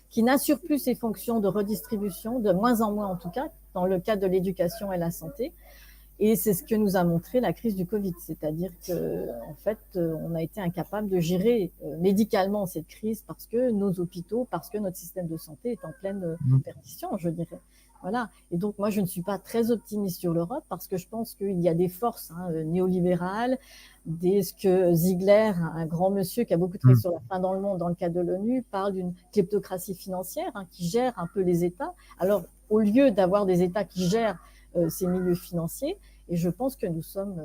qui n'assure plus ses fonctions de redistribution, de moins en moins en tout cas, dans le cadre de l'éducation et la santé. Et c'est ce que nous a montré la crise du Covid, c'est-à-dire que en fait, on a été incapable de gérer médicalement cette crise parce que nos hôpitaux, parce que notre système de santé est en pleine perdition, je dirais. Voilà. Et donc moi, je ne suis pas très optimiste sur l'Europe parce que je pense qu'il y a des forces néolibérales, ce que Ziegler, un grand monsieur qui a beaucoup travaillé sur la faim dans le monde dans le cadre de l'ONU, parle d'une kleptocratie financière qui gère un peu les États. Alors, au lieu d'avoir des États qui gèrent ces milieux financiers, et je pense que nous sommes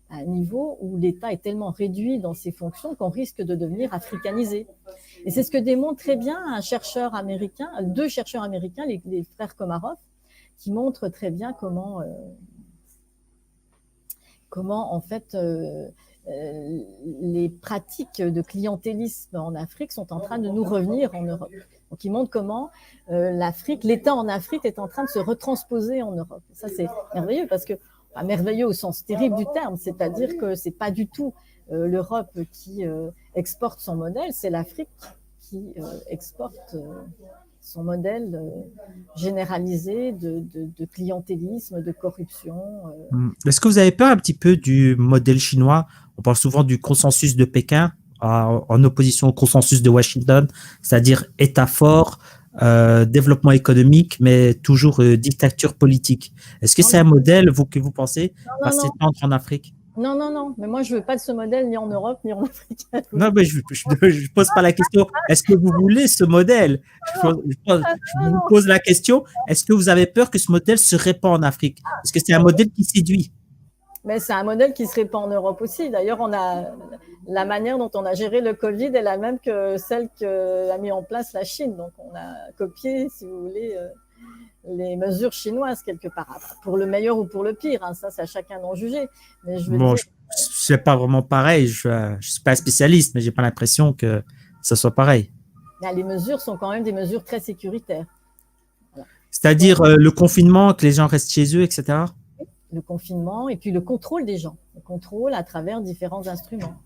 à un niveau où l'État est tellement réduit dans ses fonctions qu'on risque de devenir africanisé. Et c'est ce que démontre très bien un chercheur américain, 2 chercheurs américains, les frères Komarov, qui montrent très bien comment en fait les pratiques de clientélisme en Afrique sont en train de nous revenir en Europe. Donc, ils montrent comment l'État en Afrique est en train de se retransposer en Europe. Ça, c'est merveilleux parce que, merveilleux au sens terrible du terme, c'est-à-dire que c'est pas du tout l'Europe qui exporte son modèle, c'est l'Afrique qui exporte son modèle généralisé de clientélisme, de corruption. Est-ce que vous avez peur un petit peu du modèle chinois? On parle souvent du consensus de Pékin en opposition au consensus de Washington, c'est-à-dire État fort, développement économique, mais toujours dictature politique. Est-ce que c'est un modèle que vous pensez va s'étendre en Afrique? Non, non, non. Mais moi, je veux pas de ce modèle ni en Europe ni en Afrique. Non, mais je pose pas la question. Est-ce que vous voulez ce modèle? Je vous pose la question. Est-ce que vous avez peur que ce modèle se répand en Afrique? Est-ce que c'est un modèle qui séduit? Mais c'est un modèle qui se répand en Europe aussi. D'ailleurs, la manière dont on a géré le Covid est la même que celle qu'a mis en place la Chine. Donc, on a copié, si vous voulez, les mesures chinoises quelque part. Pour le meilleur ou pour le pire, hein. Ça, c'est à chacun d'en juger. Mais je veux dire... c'est pas vraiment pareil. Je suis pas un spécialiste, mais j'ai pas l'impression que ce soit pareil. Les mesures sont quand même des mesures très sécuritaires. Voilà. C'est-à-dire le confinement, que les gens restent chez eux, etc. Le confinement et puis le contrôle des gens, le contrôle à travers différents instruments.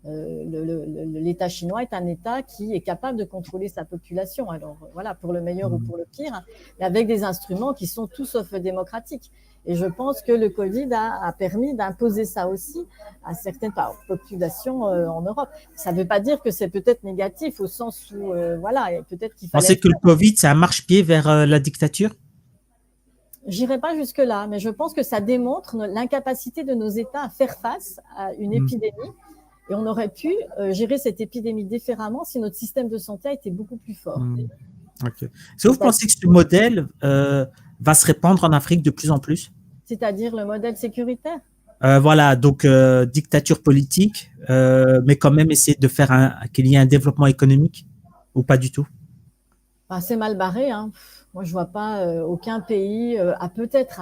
L'État chinois est un État qui est capable de contrôler sa population, alors voilà, pour le meilleur ou pour le pire, mais avec des instruments qui sont tout sauf démocratiques. Et je pense que le Covid a permis d'imposer ça aussi à certaines populations en Europe. Ça ne veut pas dire que c'est peut-être négatif au sens où, voilà, peut-être qu'il fallait... Vous pensez que le Covid, c'est un marchepied vers la dictature? J'irai pas jusque-là, mais je pense que ça démontre l'incapacité de nos États à faire face à une épidémie. Et on aurait pu gérer cette épidémie différemment si notre système de santé a été beaucoup plus fort. Okay. Est-ce que vous pensez que ce modèle va se répandre en Afrique de plus en plus? C'est-à-dire le modèle sécuritaire? Voilà, donc dictature politique, mais quand même essayer de faire qu'il y ait un développement économique ou pas du tout? C'est mal barré, hein. Moi, je vois pas aucun pays peut-être.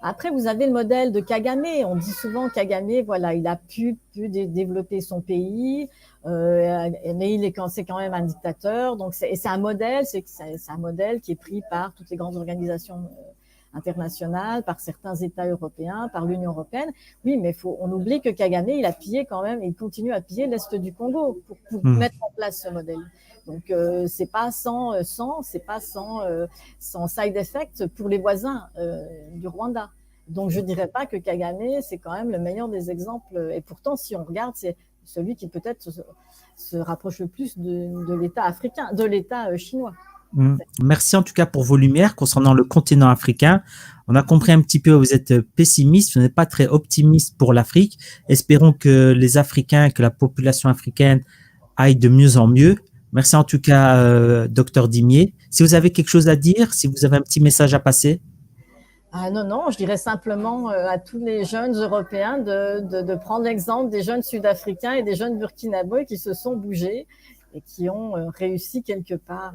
Après, vous avez le modèle de Kagame. On dit souvent Kagame, voilà, il a pu développer son pays, mais c'est quand même un dictateur. Donc, c'est un modèle, c'est un modèle qui est pris par toutes les grandes organisations internationales, par certains États européens, par l'Union européenne. Oui, mais on oublie que Kagame, il a pillé quand même, il continue à piller l'Est du Congo pour mettre en place ce modèle. Donc, c'est pas sans side effect pour les voisins du Rwanda. Donc, je dirais pas que Kagame, c'est quand même le meilleur des exemples. Et pourtant, si on regarde, c'est celui qui peut-être se rapproche le plus de l'État africain, de l'État chinois. Merci en tout cas pour vos lumières concernant le continent africain. On a compris un petit peu, vous êtes pessimiste, vous n'êtes pas très optimiste pour l'Afrique. Espérons que les Africains, que la population africaine aille de mieux en mieux. Merci en tout cas, Dr Dimier. Si vous avez quelque chose à dire, si vous avez un petit message à passer. Non, je dirais simplement à tous les jeunes Européens de prendre l'exemple des jeunes Sud-Africains et des jeunes Burkinabés qui se sont bougés et qui ont réussi quelque part,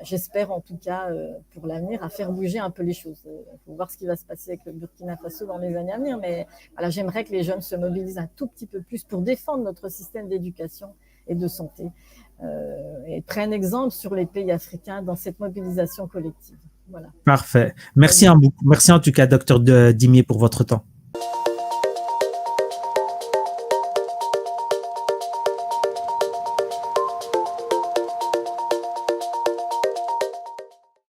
j'espère en tout cas pour l'avenir, à faire bouger un peu les choses. Il faut voir ce qui va se passer avec le Burkina Faso dans les années à venir, mais voilà, j'aimerais que les jeunes se mobilisent un tout petit peu plus pour défendre notre système d'éducation et de santé et prennent exemple sur les pays africains dans cette mobilisation collective. Voilà. Parfait. Merci en tout cas, Dr Dimier, pour votre temps.